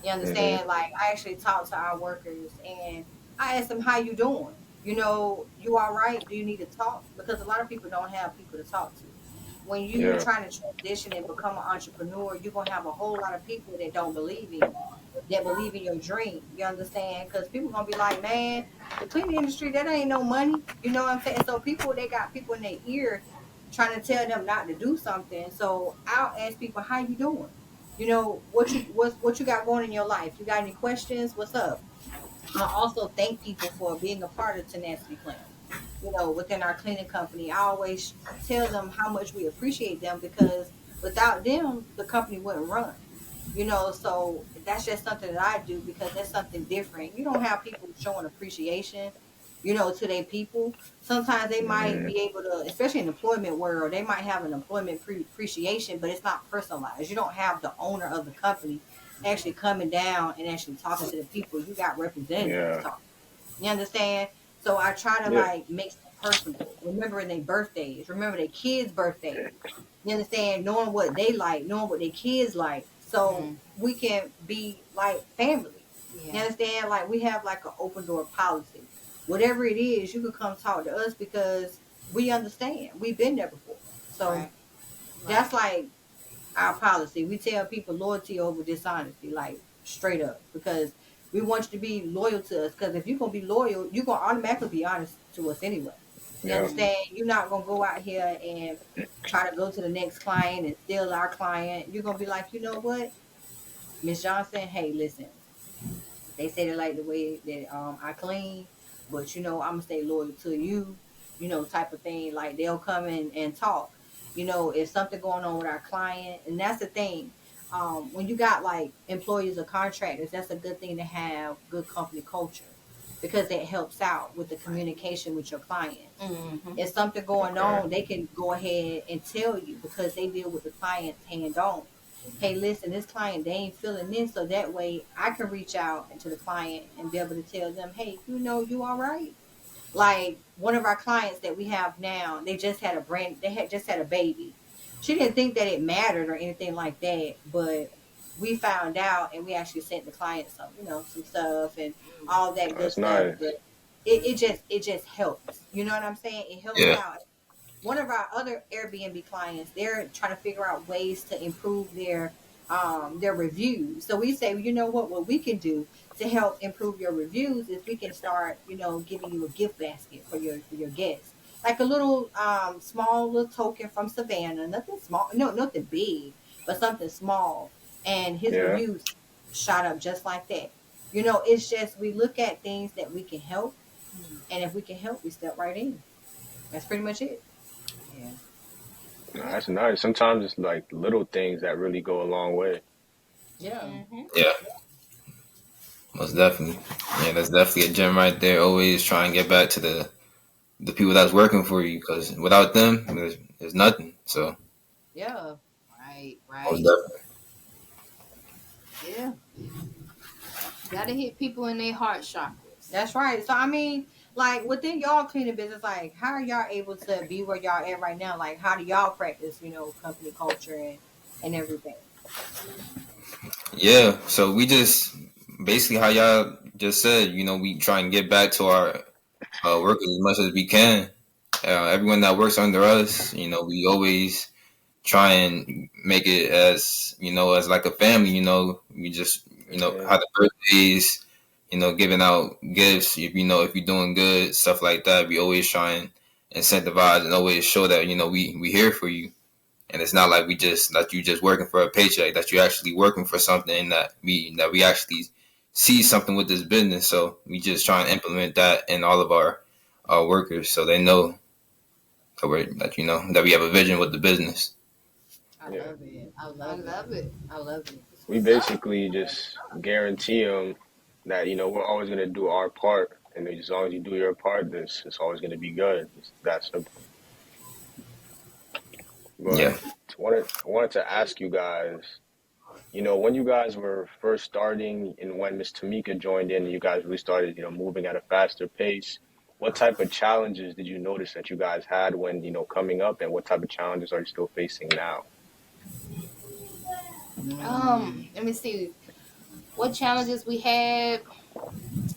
You Hmm. understand? Like I actually talk to our workers and I ask them how you doing. You all right? Do you need to talk? Because a lot of people don't have people to talk to. When you Yeah. trying to transition and become an entrepreneur, you're gonna have a whole lot of people that don't believe in you, that believe in your dream. You understand? Because people gonna be like, man, the cleaning industry that ain't no money. You know what I'm saying? So people they got people in their ear trying to tell them not to do something. So I'll ask people, how you doing? What you got going in your life? You got any questions? What's up? I also thank people for being a part of Tenacity Clean. Within our cleaning company, I always tell them how much we appreciate them because without them, the company wouldn't run. So that's just something that I do because that's something different. You don't have people showing appreciation, to their people. Sometimes they might Hmm. be able to, especially in the employment world, they might have an employment appreciation, but it's not personalized. You don't have the owner of the company actually coming down and actually talking to the people. You got representatives Yeah. talking. You understand? So I try to Yeah. like make stuff personable, remembering their birthdays, remember their kids' birthdays. You understand? Knowing what they like, knowing what their kids like, so Mm, we can be like family. You yeah. understand? Like we have like an open door policy. Whatever it is, you can come talk to us because we understand. We've been there before. So Right. that's Right. like our policy. We tell people loyalty over dishonesty, like straight up, because we want you to be loyal to us. Because if you're gonna be loyal, you're gonna automatically be honest to us anyway. You Yeah. Mm, understand? You're not gonna go out here and try to go to the next client and steal our client. You're gonna be like, you know what, Miss Johnson? Hey, listen. They say they like the way that I clean, but I'm gonna stay loyal to you, type of thing. Like they'll come in and talk. If something going on with our client, and that's the thing. when you got like employees or contractors, that's a good thing to have good company culture because it helps out with the communication with your client. Mm-hmm. If something going Okay. on, they can go ahead and tell you because they deal with the clients hand on. Hey, listen, this client, they ain't feeling this, so that way I can reach out to the client and be able to tell them, hey, you all right? Like one of our clients that we have now, they had just had a baby. She didn't think that it mattered or anything like that, but we found out and we actually sent the client some stuff and all that good That's stuff. nice. But it just helps. You know what I'm saying? It helps Yeah. out. One of our other Airbnb clients, they're trying to figure out ways to improve their reviews. So we say, you know what we can do to help improve your reviews is we can start, giving you a gift basket for your guests. Like a little small little token from Savannah, nothing small, no, nothing big, but something small. And his Yeah. reviews shot up just like that. It's just we look at things that we can help, and if we can help, we step right in. That's pretty much it. Yeah. Nah, that's nice. Sometimes it's like little things that really go a long way. Yeah. Mm-hmm. Yeah. Most definitely. Yeah, that's definitely a gem right there. Always try and get back to the people that's working for you because without them, there's nothing. So Yeah. Right, most right. definitely. Yeah. Gotta hit people in their heart chakras. That's right. So I mean, like within y'all cleaning business, like how are y'all able to be where y'all at right now? Like how do y'all practice, company culture and everything? Yeah. So we just basically how y'all just said, we try and get back to our workers as much as we can. Everyone that works under us, we always try and make it as as like a family. We just Yeah. how the birthdays, giving out gifts. If you're doing good, stuff like that. We always try and incentivize and always show that we here for you. And it's not like we just that you just working for a paycheck. That you're actually working for something that we actually see something with this business. So we just try and implement that in all of our workers, so they know that we have a vision with the business. I Yeah. love it. I I love it. love it. I love it. That's We what's up. basically just guarantee them that we're always gonna do our part, and as long as you do your part, this it's always gonna be good. It's that simple. But Yeah. I wanted to ask you guys, when you guys were first starting, and when Miss Tamika joined in, and you guys really started, moving at a faster pace. What type of challenges did you notice that you guys had when coming up, and what type of challenges are you still facing now? Let me see what challenges we had.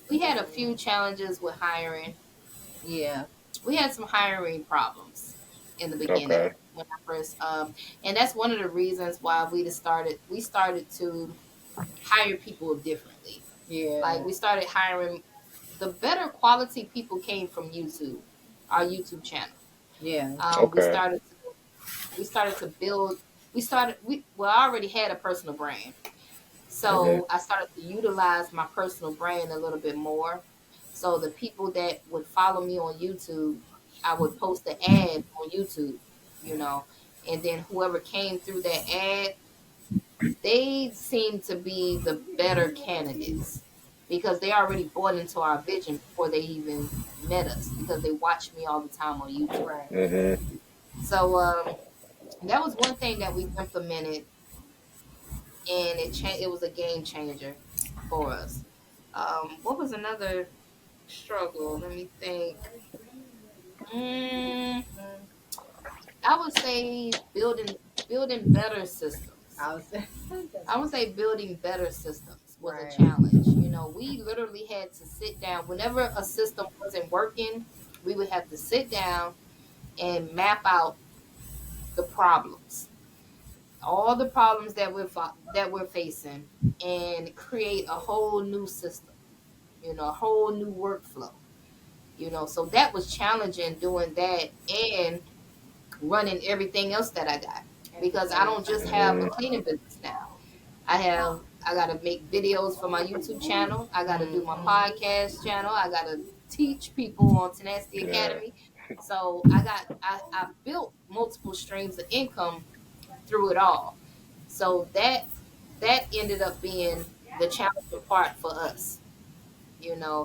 We had a few challenges with hiring. Yeah. We had some hiring problems in the beginning Okay. when I first and that's one of the reasons why we started to hire people differently. Like Yeah. we started hiring the better quality people came from YouTube, our YouTube channel. Yeah. Um, we Okay. started to, we started to build. I already had a personal brand, Mhm. so I started to utilize my personal brand a little bit more. So the people that would follow me on YouTube, I would post the ad on YouTube, you know, and then whoever came through that ad, they seemed to be the better candidates because they already bought into our vision before they even met us because they watch me all the time on YouTube. Right. Mhm. So that was one thing that we implemented, and it was a game changer for us. What was another struggle? Let me think. Mm, I would say building better systems. I was I would say building better systems was a right. challenge. We literally had to sit down. Whenever a system wasn't working, we would have to sit down and map out the problems, all the problems that we're facing, and create a whole new system. A whole new workflow. So that was challenging doing that and running everything else that I got At the because I same don't just time. have a Mhm. cleaning business now. I gotta make videos for my YouTube channel. I gotta do my Mm-hmm. podcast channel. I gotta teach people on Tenacity Yeah. Academy. So I built multiple streams of income through it all. So that that ended up being the challenging part for us.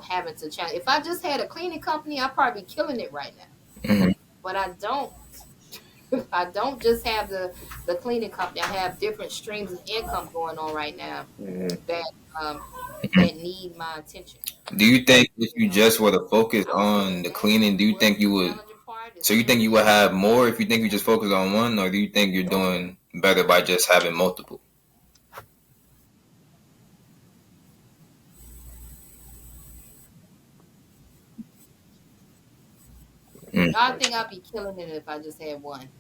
Having to challenge. If I just had a cleaning company, I'd probably be killing it right now. Hmm. But I don't. I don't just have the cleaning company. I have different streams of income going on right now Mm-hmm. that um, that need my attention. Do you think if you So just were to focus I would say on the that cleaning, do you was think you the would? challenging part. Is So you think you would really have more if you think you just focus on one, or do you think you're doing better by just having multiple? Mm. I think I'd be killing it if I just had one.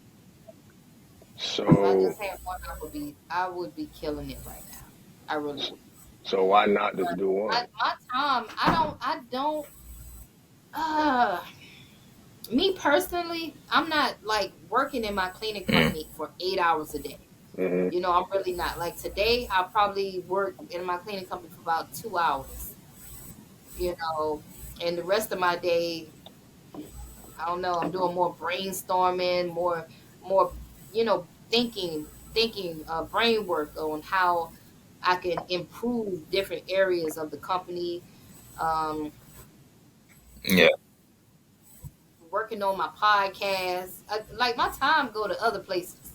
If I So just had one, I would be killing it right now. I really would. so why not just But do one? my time, I don't. Uh, Me personally, I'm not like working in my cleaning Mm. company for 8 hours a day. Mm-hmm. I'm really not. Like today, I probably work in my cleaning company for about 2 hours. You know, and the rest of my day, I don't know. I'm doing more brainstorming, more, thinking, brain work on how I can improve different areas of the company. Um, Yeah. Working on my podcast. Like my time go to other places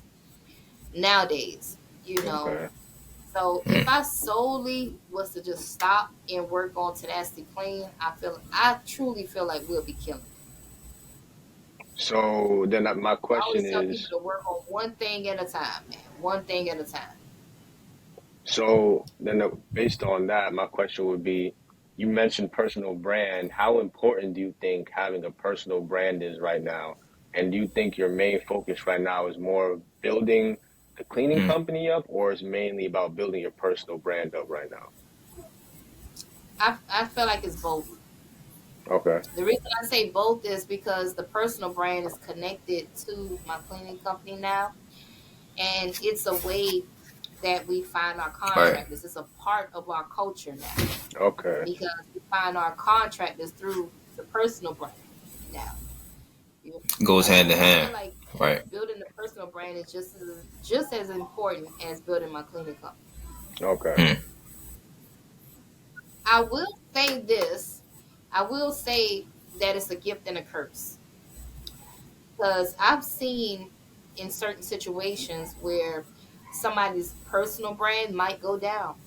nowadays. You know, Okay. so if Mm. I solely was to just stop and work on Tenacity Clean, I truly feel like we'll be killing. So then my I question always tell people is, to work on one thing at a time, man. One thing at a time. so then based on that, my question would be, you mentioned personal brand. How important do you think having a personal brand is right now? And do you think your main focus right now is more building the cleaning Mm. company up, or is mainly about building your personal brand up right now? I feel like it's both. Okay. The reason I say both is because the personal brand is connected to my cleaning company now, and it's a way that we find our Right. contractors. It's a part of our culture now Okay. because we find our contractors through the personal brand now. Goes hand in So I feel hand. like Right. building the personal brand is just as important as building my cleaning company. Okay. Mm. I will say this. I will say that it's a gift and a curse because I've seen in certain situations where somebody's personal brand might go down.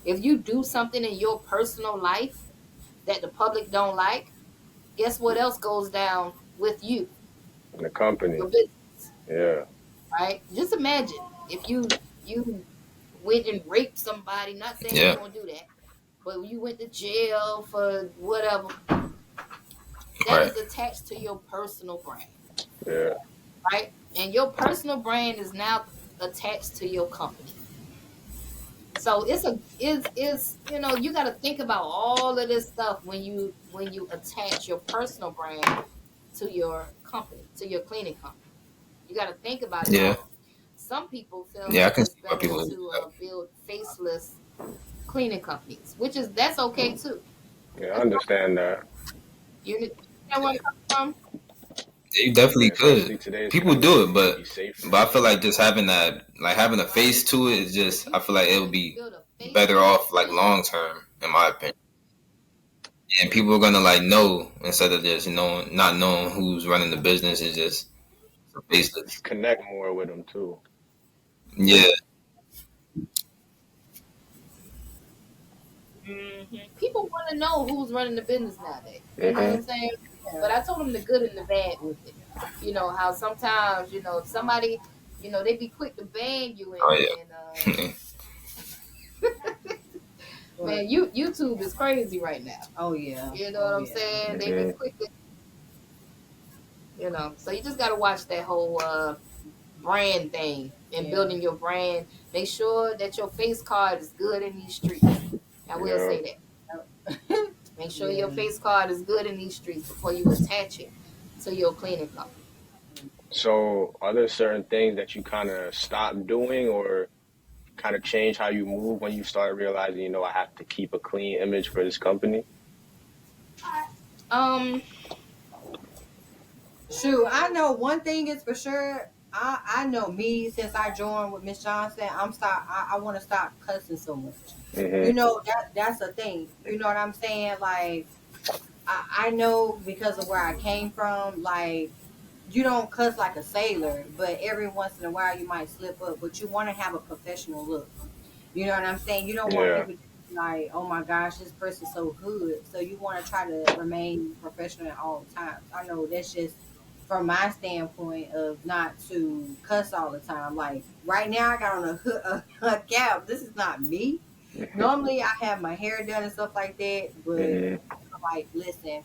If you do something in your personal life that the public don't like, guess what else goes down with you? In the company. Your business, Yeah. right? Just imagine if you went and raped somebody. Not saying you're Yeah. gonna do that, but you went to jail for whatever. That Right. is attached to your personal brand, Yeah. right? And your personal brand is now attached to your company. So you got to think about all of this stuff when you attach your personal brand to your company, to your cleaning company. You got to think about it Yeah. all. Some people feel Yeah. I like can it's see why better people do to that. build faceless cleaning companies, that's okay too. Yeah, I That's fine. understand that. You know where I'm coming from? You Yeah, definitely especially could. today's People kind of do it, maybe but safer. I feel like just having that, like having a Right. face to it, is If just. you I feel like it would be build a better faceless off, like cleaning long company, term, in my opinion. And people are gonna like know instead of just knowing, not knowing who's running the business. Is just faceless. Connect more with them too. Yeah. people want to know who's running the business nowadays. You know what Hmm. I'm saying? Yeah. But I told them the good and the bad with it. How sometimes, somebody, they be quick to ban you Oh and yeah. man, But YouTube is crazy right now. oh yeah. You know what Oh I'm yeah. saying? They be Hmm. quick to, so you just got to watch that whole brand thing and Yeah. building your brand. Make sure that your face card is good in these streets. I will Yeah. say that. Make sure your Yeah. face card is good in these streets before you attach it to your cleaning company. So, are there certain things that you kind of stopped doing or kind of change how you move when you started realizing, I have to keep a clean image for this company? Um, Shoot, I know one thing is for sure. I know me since I joined with Miss Johnson. I want to stop cussing so much. You Mhm. know that's a thing. You know what I'm saying? Like I know because of where I came from. Like you don't cuss like a sailor, but every once in a while you might slip up. But you want to have a professional look. You know what I'm saying? You don't want Yeah. people to be like, oh my gosh, this person's so good. So you want to try to remain professional at all times. I know that's just from my standpoint of not to cuss all the time. Like right now, I got on a cap. This is not me. Normally, I have my hair done and stuff like that. But Mhm. like, listen,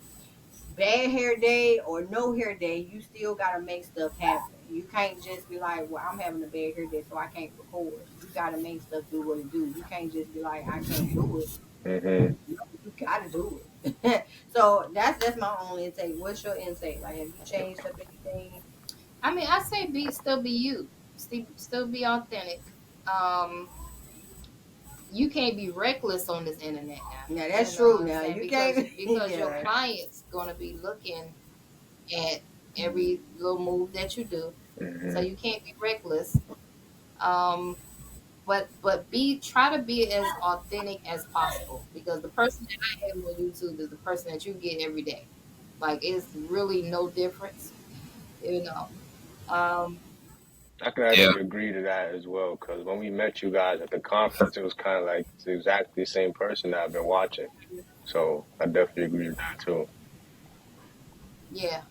bad hair day or no hair day, you still gotta make stuff happen. You can't just be like, well, I'm having a bad hair day, so I can't record. You gotta make stuff do what it do. You can't just be like, I can't do it. Mhm. No, you gotta do it. So that's my only intake. What's your intake? Like, have you changed up anything? I mean, I say still be you, still be authentic. Um, you can't be reckless on this internet now. Yeah, You that's know true. what I'm Now saying? you Because can't. your Yeah, client's gonna be looking at every little move that you do. So Mhm. you can't be reckless. Um, but be try to be as authentic as possible because the person that I am on YouTube is the person that you get every day. Like it's really no difference, you know. Um, I can Yeah. actually agree to that as well because when we met you guys at the conference, it was kind of like it's exactly the same person that I've been watching. So I definitely agree with that too. yeah,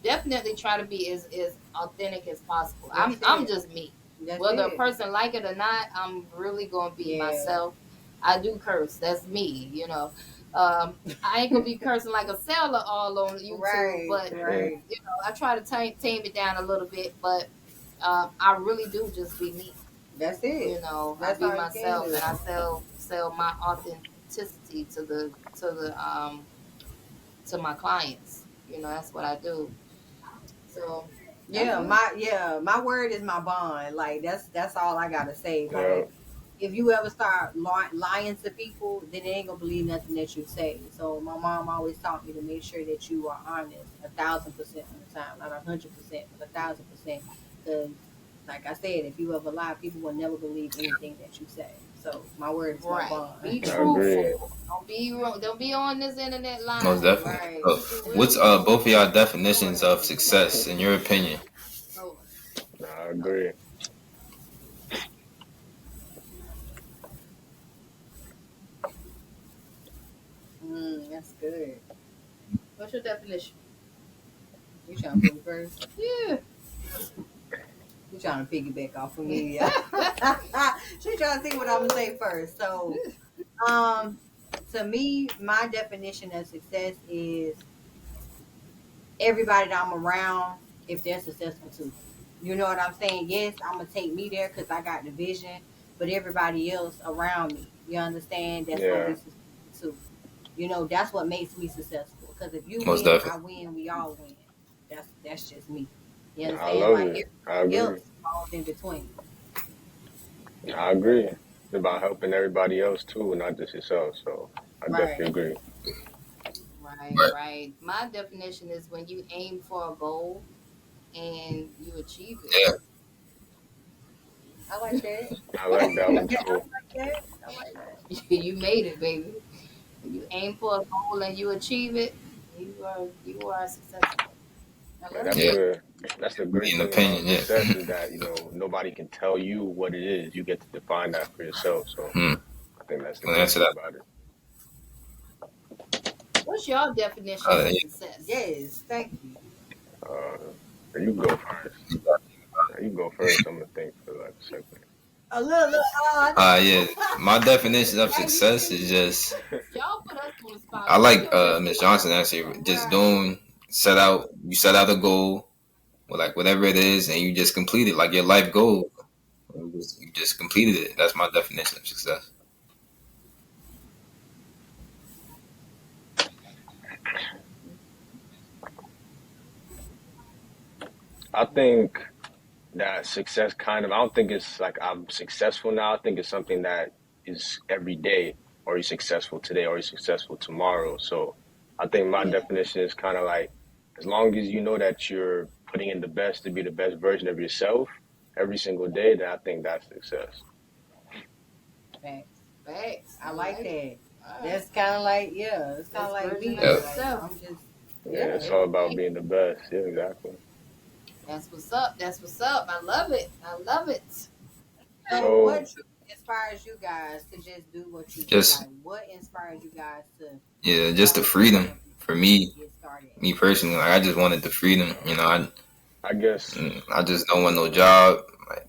definitely try to be as authentic as possible. that's I'm it. just me. That's Whether a it. person like it or not, I'm really gonna be Yeah. myself. I do curse. That's me, you know. I ain't gonna be cursing like a sailor all on YouTube, Right. but Mhm. Right. you know, I try to tame it down a little bit. But I really do just be me. That's You it. know, I That's be all you can myself, do. and I sell my authenticity to my clients. You know, that's what I do. So that's Yeah, it. my word is my bond. Like that's all I gotta say. Yeah. Like if you ever start lying to people, then they ain't gonna believe nothing that you say. So my mom always taught me to make sure that you are honest 1,000% of the time, not 100%, but 1,000%. Because like I said, if you ever lie, people will never believe anything that you say. So my word is my Right. bond. Be I agree. truthful. Don't be wrong. Don't be on this internet Most lying. You know, definitely. Right. keep it What's real with both of yourself. y'all definitions of success in your opinion? Lord. I agree. That's good. What's your definition? You trying to put me first? Yeah. You trying to piggyback off of me? Yeah. She trying to see what I'm gonna say first. So, um, to me, my definition of success is everybody that I'm around, if they're successful too. You know what I'm saying? Yes, I'm gonna take me there because I got the vision, but everybody else around me, you understand, that's gonna be Yeah. successful too. You know, that's what makes me successful. Because if you Most win, I definitely. win, we all win. That's just me. You I understand? love Like it. I everybody agree. else falls in between. I agree. It's about helping everybody else too, and not just yourself. So I definitely Right. agree. Right, Right. right. My definition is when you aim for a goal and you achieve Yeah. I like that. I like that I one too. like that. I like that. it. You made it, baby. When you aim for a goal and you achieve it, you are successful. I Yeah, love that's Yeah. that. good. That's the great An thing about opinion. success Yeah. is that, nobody can tell you what it is. You get to define that for yourself. So Hmm. I think that's the Can I great answer thing that? about it. What's your definition of success? Yes, thank you. Uh, you can go first. You can go first. I'm gonna think for like a second. A little odd. Yeah. My definition of Hey, success is just Y'all put us on the spot. I What's like your Miss definition Johnson of answer success? just right. doing set out a goal or like whatever it is and you just complete it like your life goal. You just completed it. That's my definition of success. I think that success kind of, I don't think it's like I'm successful now. I think it's something that is every day. Are you successful today? Are you successful tomorrow? So I think my Yeah. definition is kind of like as long as you know that you're putting in the best to be the best version of yourself every single day, then I think that's success. Facts. Facts. I like it. that. All right. That's kind of like, yeah, it's kind of Best like version me. of Yep. Like, yourself. I'm just, Yeah, yeah. it's all about being the best. Yeah, exactly. That's what's up. That's what's up. I love it. I love it. So, So what inspires you guys to just do what you do? Just Like, what inspires you guys to yeah, just the start doing freedom what you for do me. and get started? Me personally, like I just wanted the freedom. I guess I just don't want no job. Like,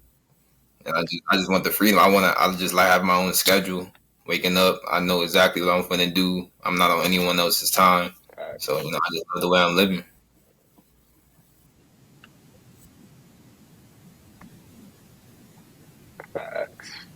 and I just want the freedom. I just like have my own schedule. Waking up, I know exactly what I'm gonna do. I'm not on anyone else's time. So, I just love the way I'm living. facts.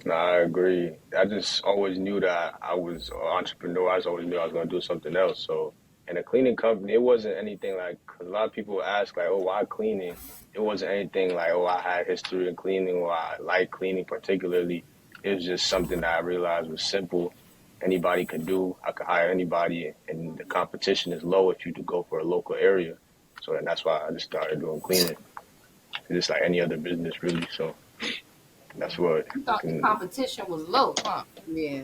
No, I agree. I just always knew that I was an entrepreneur. I just always knew I was going to do something else. So, in a cleaning company, it wasn't anything like, 'cause a lot of people ask, like, oh, why cleaning? It wasn't anything like, oh, I had history in cleaning or I like cleaning particularly. It was just something that I realized was simple. Anybody could do. I could hire anybody, and the competition is low if you do go for a local area. So, then that's why I just started doing cleaning. Just like any other business, really. So, that's what. You thought the competition was low, huh? Yeah.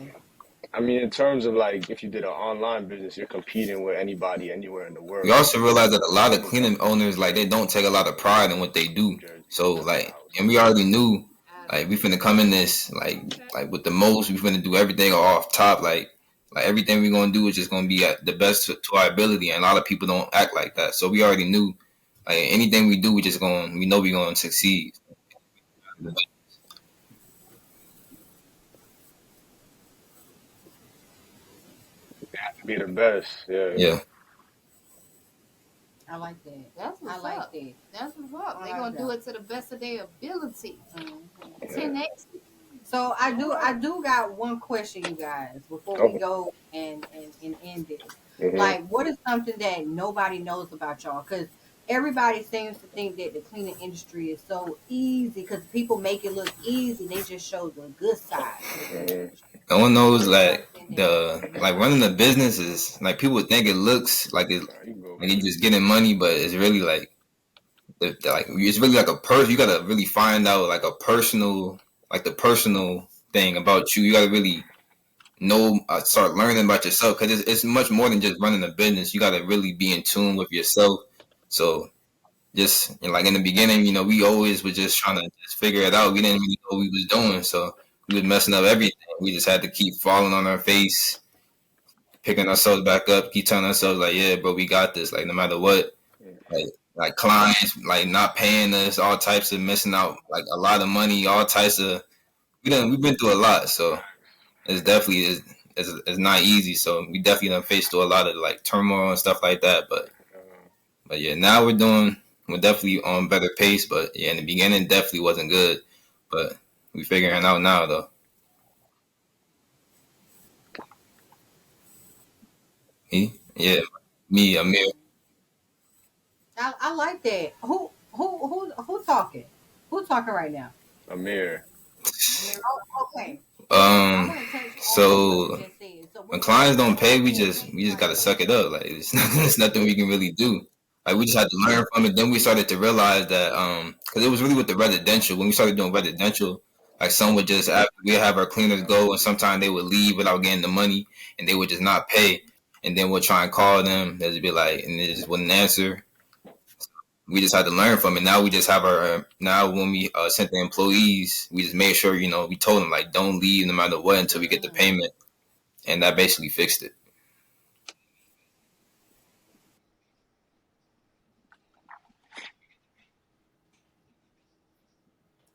I mean, in terms of like, if you did an online business, you're competing with anybody anywhere in the We world. also realize that a lot of Cleaning cleaning company, owners, like, they don't take a lot of pride in what they New do. Jersey, So, that's the like, house. and we already knew, I like, we finna come in this, like with the most, we finna do everything off top. Like everything we gonna do is just gonna be at the best to our ability. And a lot of people don't act like that. So we already knew, like, anything we do, we know we gonna succeed. Be the best. Yeah. Yeah. I like that. That's what's I like up. that. That's what's up. I They're like gonna do that. it to the best of their ability. Mhm. 10x. So I do got one question, you guys, before we Okay. go and end this. Hmm. Like, what is something that nobody knows about y'all? Because everybody seems to think that the cleaning industry is so easy because people make it look easy. They just show the good side to the cleaning Hmm. industry. No one knows, What is like, something that running nobody a business is like, people think it looks like it, You go like you're first. just getting money, but it's really like like it's really like a person. You gotta really find out like the personal thing about you. You gotta really know, start learning about yourself, because it's much more than just running a business. You gotta really be in tune with yourself. So just, like, in the beginning, we always were just trying to just figure it out. We didn't really know what we was doing, so we was messing up everything. We just had to keep falling on our face, picking ourselves back up, keep telling ourselves like, yeah, bro, we got this. Like, no matter what, like like clients like not paying us, all types of missing out, like a lot of money, all types of we've been through a lot, so it's definitely it's not easy. So we definitely done faced through a lot of like turmoil and stuff like that. But yeah, now we're definitely on better pace. But yeah, in the beginning, definitely wasn't good. But we figuring out now though. Yeah, me, Amir. I like that. Who talking? Who talking right now? Amir. Oh, okay. So I Um, want to touch on what you so just said. So when what you clients just don't said pay, right we there. just What we just client gotta don't suck pay? it up. Like, there's nothing we can really do. Like, we just had to learn from it. Then we started to realize that, because it was really with the residential. When we started doing residential, like, some would just after we have our cleaners go, and sometimes they would leave without getting the money, and they would just not pay. And then we'll try and call them. They'd be like, and they just wouldn't answer. We just had to learn from it. Now we just have our now when we sent the employees, we just made sure, we told them, like, don't leave no matter what until we get the payment, and that basically fixed it.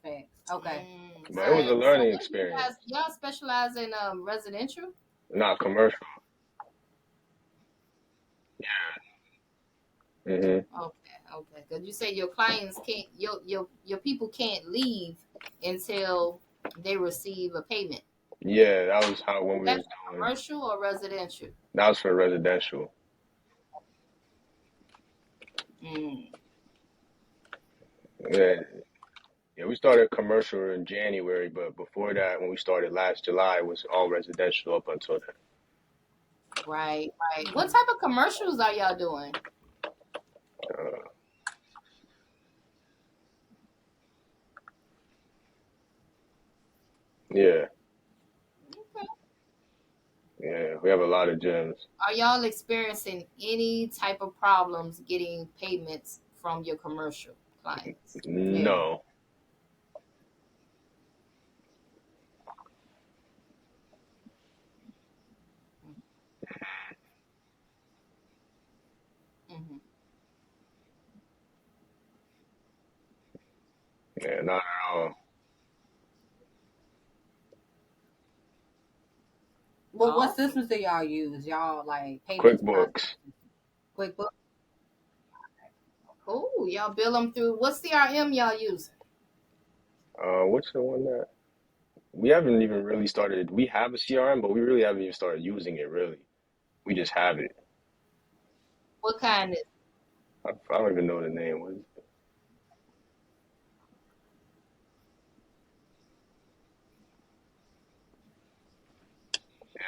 Facts. Okay. But All it was a right. So learning what do you experience. guys y'all specialize in residential? Not commercial. Hmm. Okay, okay. Because you say your clients can't your people can't leave until they receive a payment. Yeah, that was how when Is we that was for doing. commercial or residential? That was for residential. Mm, Yeah, yeah. We started commercial in January, but before that, when we started last July, it was all residential up until then. right, right. What type of commercials are y'all doing? Yeah, Okay. yeah, we have a lot of gyms. Are y'all experiencing any type of problems getting payments from your commercial clients? Yeah. No, Mm-hmm. yeah, not at all. Well, what Awesome. systems do y'all use? Y'all like payments processing? QuickBooks. QuickBooks? Cool. Y'all bill them through what CRM y'all using? What's the one that we haven't even really started? We have a CRM, but we really haven't even started using it. Really, we just have it. What kind is I don't even know the name. What is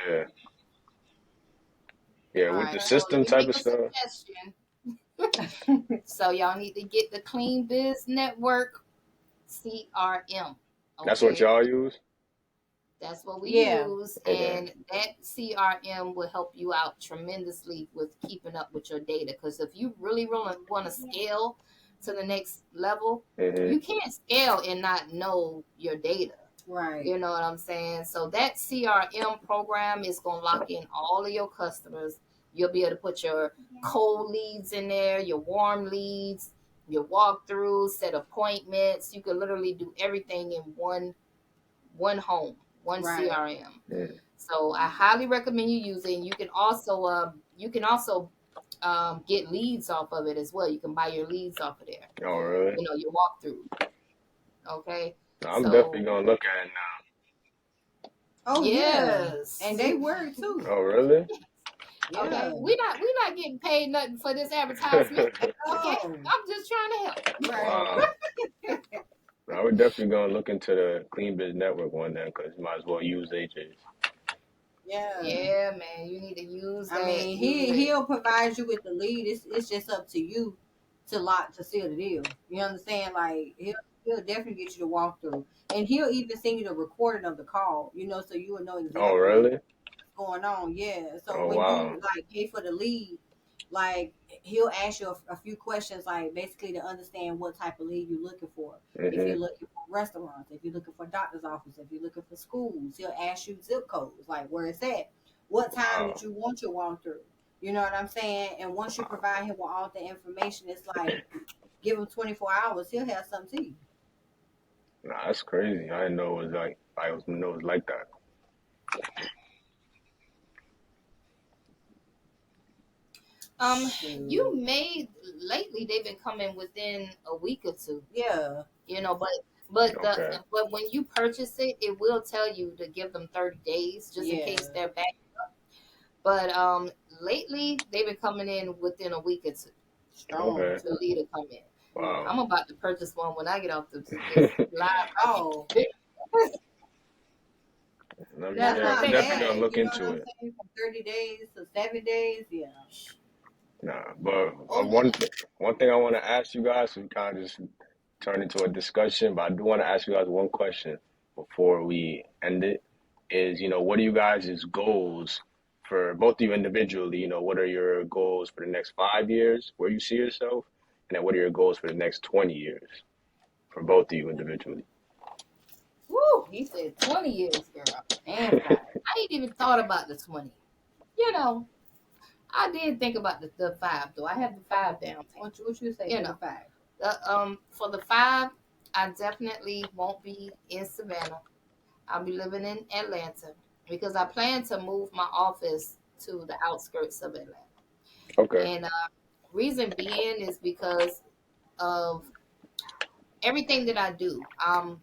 Yeah, yeah, all with the right, so let system me type make of a stuff. suggestion. So y'all need to get the Clean Biz Network CRM. That's what Okay. y'all use. That's what we Yeah. use, Okay. and that CRM will help you out tremendously with keeping up with your data. Because if you really want to scale to the next level, Hmm. you can't scale and not know your data. Right. You know what I'm saying? So that CRM program is going to lock in all of your customers. You'll be able to put your cold leads in there, your warm leads, your walkthroughs, set appointments. You can literally do everything in one home, one Right. CRM. So I highly recommend you using. You can also get leads off of it as well. You can buy your leads off of there. Oh, really? You know your walkthrough. Okay, No, I'm definitely so gonna look at it Oh yeah. And yes. they work now. too. Oh, really? Okay, Yeah. we not getting paid nothing for this advertisement. Okay, Oh. I'm just trying to help. Right. Wow. I would definitely gonna look into the Clean Biz Network one then, because you might as well use AJ's. Yeah. Yeah, man, you need to use I that. mean, Use it. he'll provide you with the lead. It's just up to you to lock to seal the deal. You understand? Like he'll definitely get you to walk through, and he'll even send you the recording of the call. So you will know Oh, exactly really? going on. Yeah. So Oh, when wow. you like pay for the lead, like he'll ask you a few questions, like basically to understand what type of lead you're looking for. If Hmm. you're looking for restaurants, if you're looking for doctor's office, if you're looking for schools, he'll ask you zip codes, like where it's at. What time Wow. did you want your walkthrough? You know what I'm saying? And once you provide him with all the information, it's like give him 24 hours, he'll have something to you. Nah, that's crazy. I didn't know it was like I was know it was like that. Um, you Shoot. may lately they've been coming within a week or two. Yeah. You know, Okay. but when you purchase it, it will tell you to give them 30 days just in case Yeah. they're back. But lately they've been coming in within a week or two. Strong Okay. The too. lead to come in. Yeah. Wow. I'm about to purchase one when I get off this live right Oh, here. I mean, Matter that's yeah, of I'm not fact, definitely bad. gonna look You know what into I'm it. saying? From 30 days to 7 days. Yeah. Nah, but oh one yeah. one thing I want to ask you guys, we kind of just turn into a discussion, but I do want to ask you guys one question before we end it. Is what are you guys' goals for both of you individually? What are your goals for the next 5 years, where you see yourself, and then what are your goals for the next 20 years for both of you individually? Woo! He said 20 years, girl. And five. I ain't even thought about the 20. You know, I did think about the five though. I have the five down pat. What you say You for the know, five? for the five, I definitely won't be in Savannah. I'll be living in Atlanta because I plan to move my office to the outskirts of Atlanta. Okay. And reason being is because of everything that I do. I'm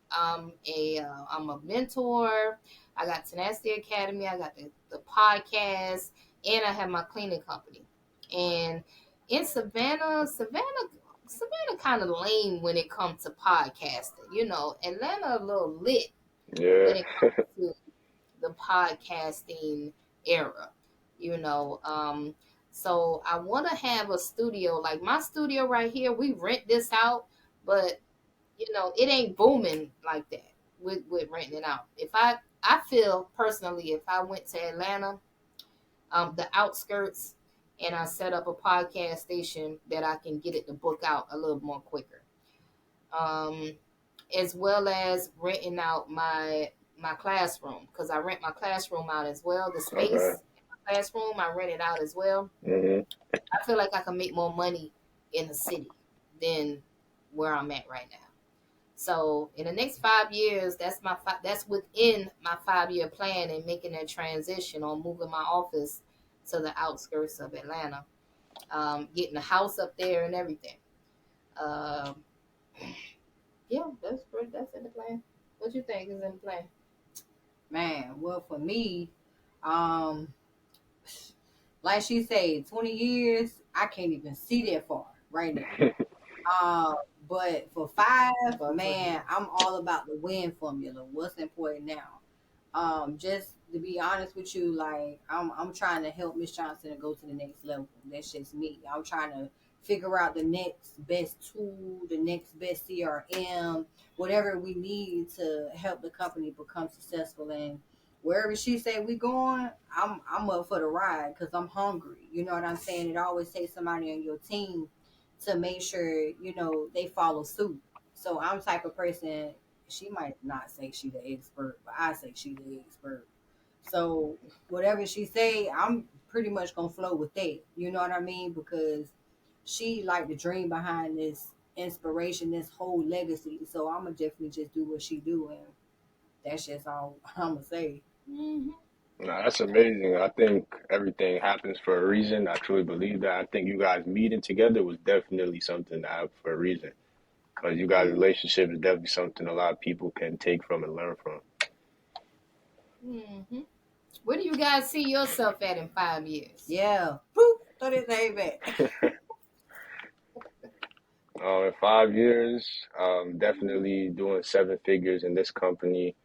a mentor. I got Tenacity Academy. I got the podcast, and I have my cleaning company. And in Savannah kind of lame when it comes to podcasting. Atlanta a little lit Yeah. when it comes to the podcasting era. You know, so I want to have a studio like my studio right here. We rent this out, but it ain't booming like that. with renting it out. If I feel personally, if I went to Atlanta, the outskirts, and I set up a podcast station, that I can get it to book out a little more quicker. Um, as well as renting out my classroom, because I rent my classroom out as well. The Okay. space in my classroom, I rent it out as well. Hmm. I feel like I can make more money in the city than where I'm at right now. So in the next 5 years, that's within my 5 year plan, and making that transition on moving my office to the outskirts of Atlanta, getting a house up there and everything. Um, yeah, that's in the plan. What you think is in the plan? Man, well, for me, um, like she said, 20 years, I can't even see that far right now. Um, but for 5, For man, I'm all about the win formula. What's important now? Just to be honest with you, like I'm trying to help Miss Johnson to go to the next level. That's just me. I'm trying to figure out the next best tool, the next best CRM, whatever we need to help the company become successful. And wherever she say we going, I'm up for the ride because I'm hungry. You know what I'm saying? It always takes somebody on your team to make sure they follow suit. So I'm the type of person. She might not say she the expert, but I say she the expert. So whatever she say, I'm pretty much gonna flow with that. You know what I mean? Because she like the dream behind this inspiration, this whole legacy. So I'm gonna definitely just do what she do, and that's just all I'm gonna say. hmm Nah, that's amazing. I think everything happens for a reason. I truly believe that. I think you guys meeting together was definitely something to have for a reason. Because you guys' Yeah, relationship is definitely something a lot of people can take from and learn from. hmm Where do you guys see yourself at in 5 years? yeah. Boop, throw that thing back. In 5 years, definitely doing seven figures in this company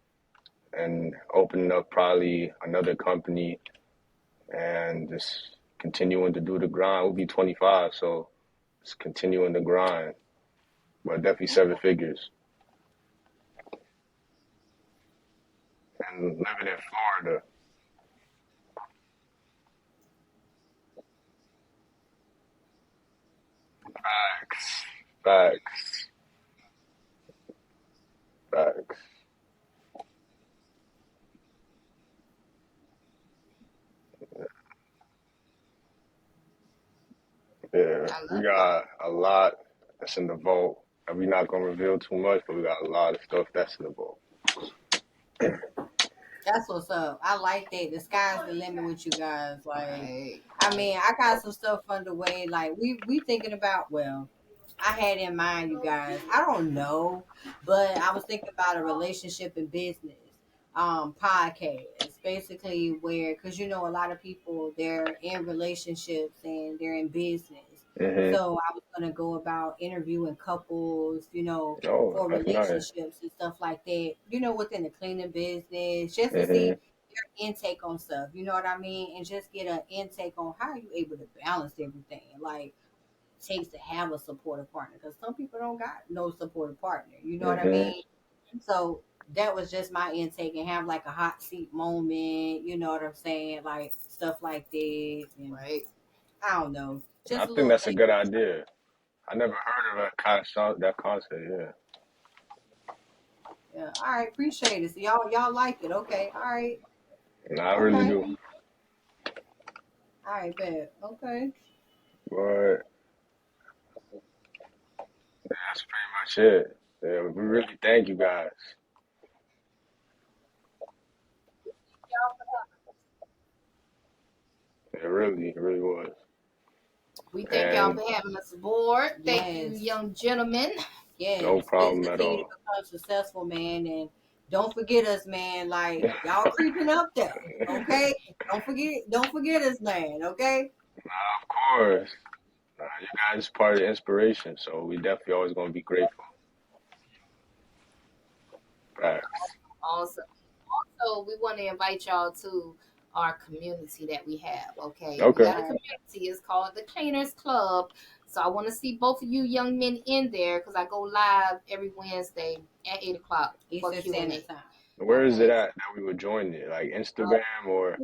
and opening up probably another company and just continuing to do the grind. We'll be 25, so just continuing the grind, but definitely seven figures. And living in Florida, facts, facts, facts. Yeah, I we love it. got a lot that's in the vault. And we're not gonna reveal too much, but we got a lot of stuff that's in the vault. That's what's up. I like that. The sky's the limit with you guys. Like, Right, I right. mean, I got some stuff underway. Like, we thinking about. Well, I had in mind, you guys. I don't know, but I was thinking about a relationship and business podcast, basically where because a lot of people they're in relationships and they're in business. Hmm. So I was gonna go about interviewing couples, Oh, for that's nice. relationships and stuff like that, within the cleaning business, just to Hmm. see their intake on stuff, you know what I mean? And just get an intake on how you able to balance everything. Like, it takes to have a supportive partner because some people don't got no supportive partner, you know what I Hmm. mean? So that was just my intake and have like a hot seat moment, you know what I'm saying? Like stuff like that. And Right. I don't know, I just a think little that's a thing. good idea. I never heard of that kind of that concept. Yeah, Yeah. All right. Appreciate it. So y'all like it. Okay. All right. and I really Okay. do. All right, bet. Okay. But that's pretty much it. Yeah, we really thank you guys. It really was. We thank y'all And for having us aboard. Thank you, Yes. young gentlemen. no Yes. Let's problem at continue to all. become successful, man. And don't forget us, man. Like y'all creeping up there. Okay. Don't forget us, man. Okay. Of course, you guys are part of the inspiration, so we definitely always gonna be grateful. Facts. Awesome. Also, we want to invite y'all to our community that we have. Okay, we Okay. got a All right. community. It's called the Cleaners Club. So I want to see both of you young men in there because I go live every Wednesday at 8 o'clock for Eastern Q&A. Standard Time. Where is it Okay. at that we would join it? Like Instagram or?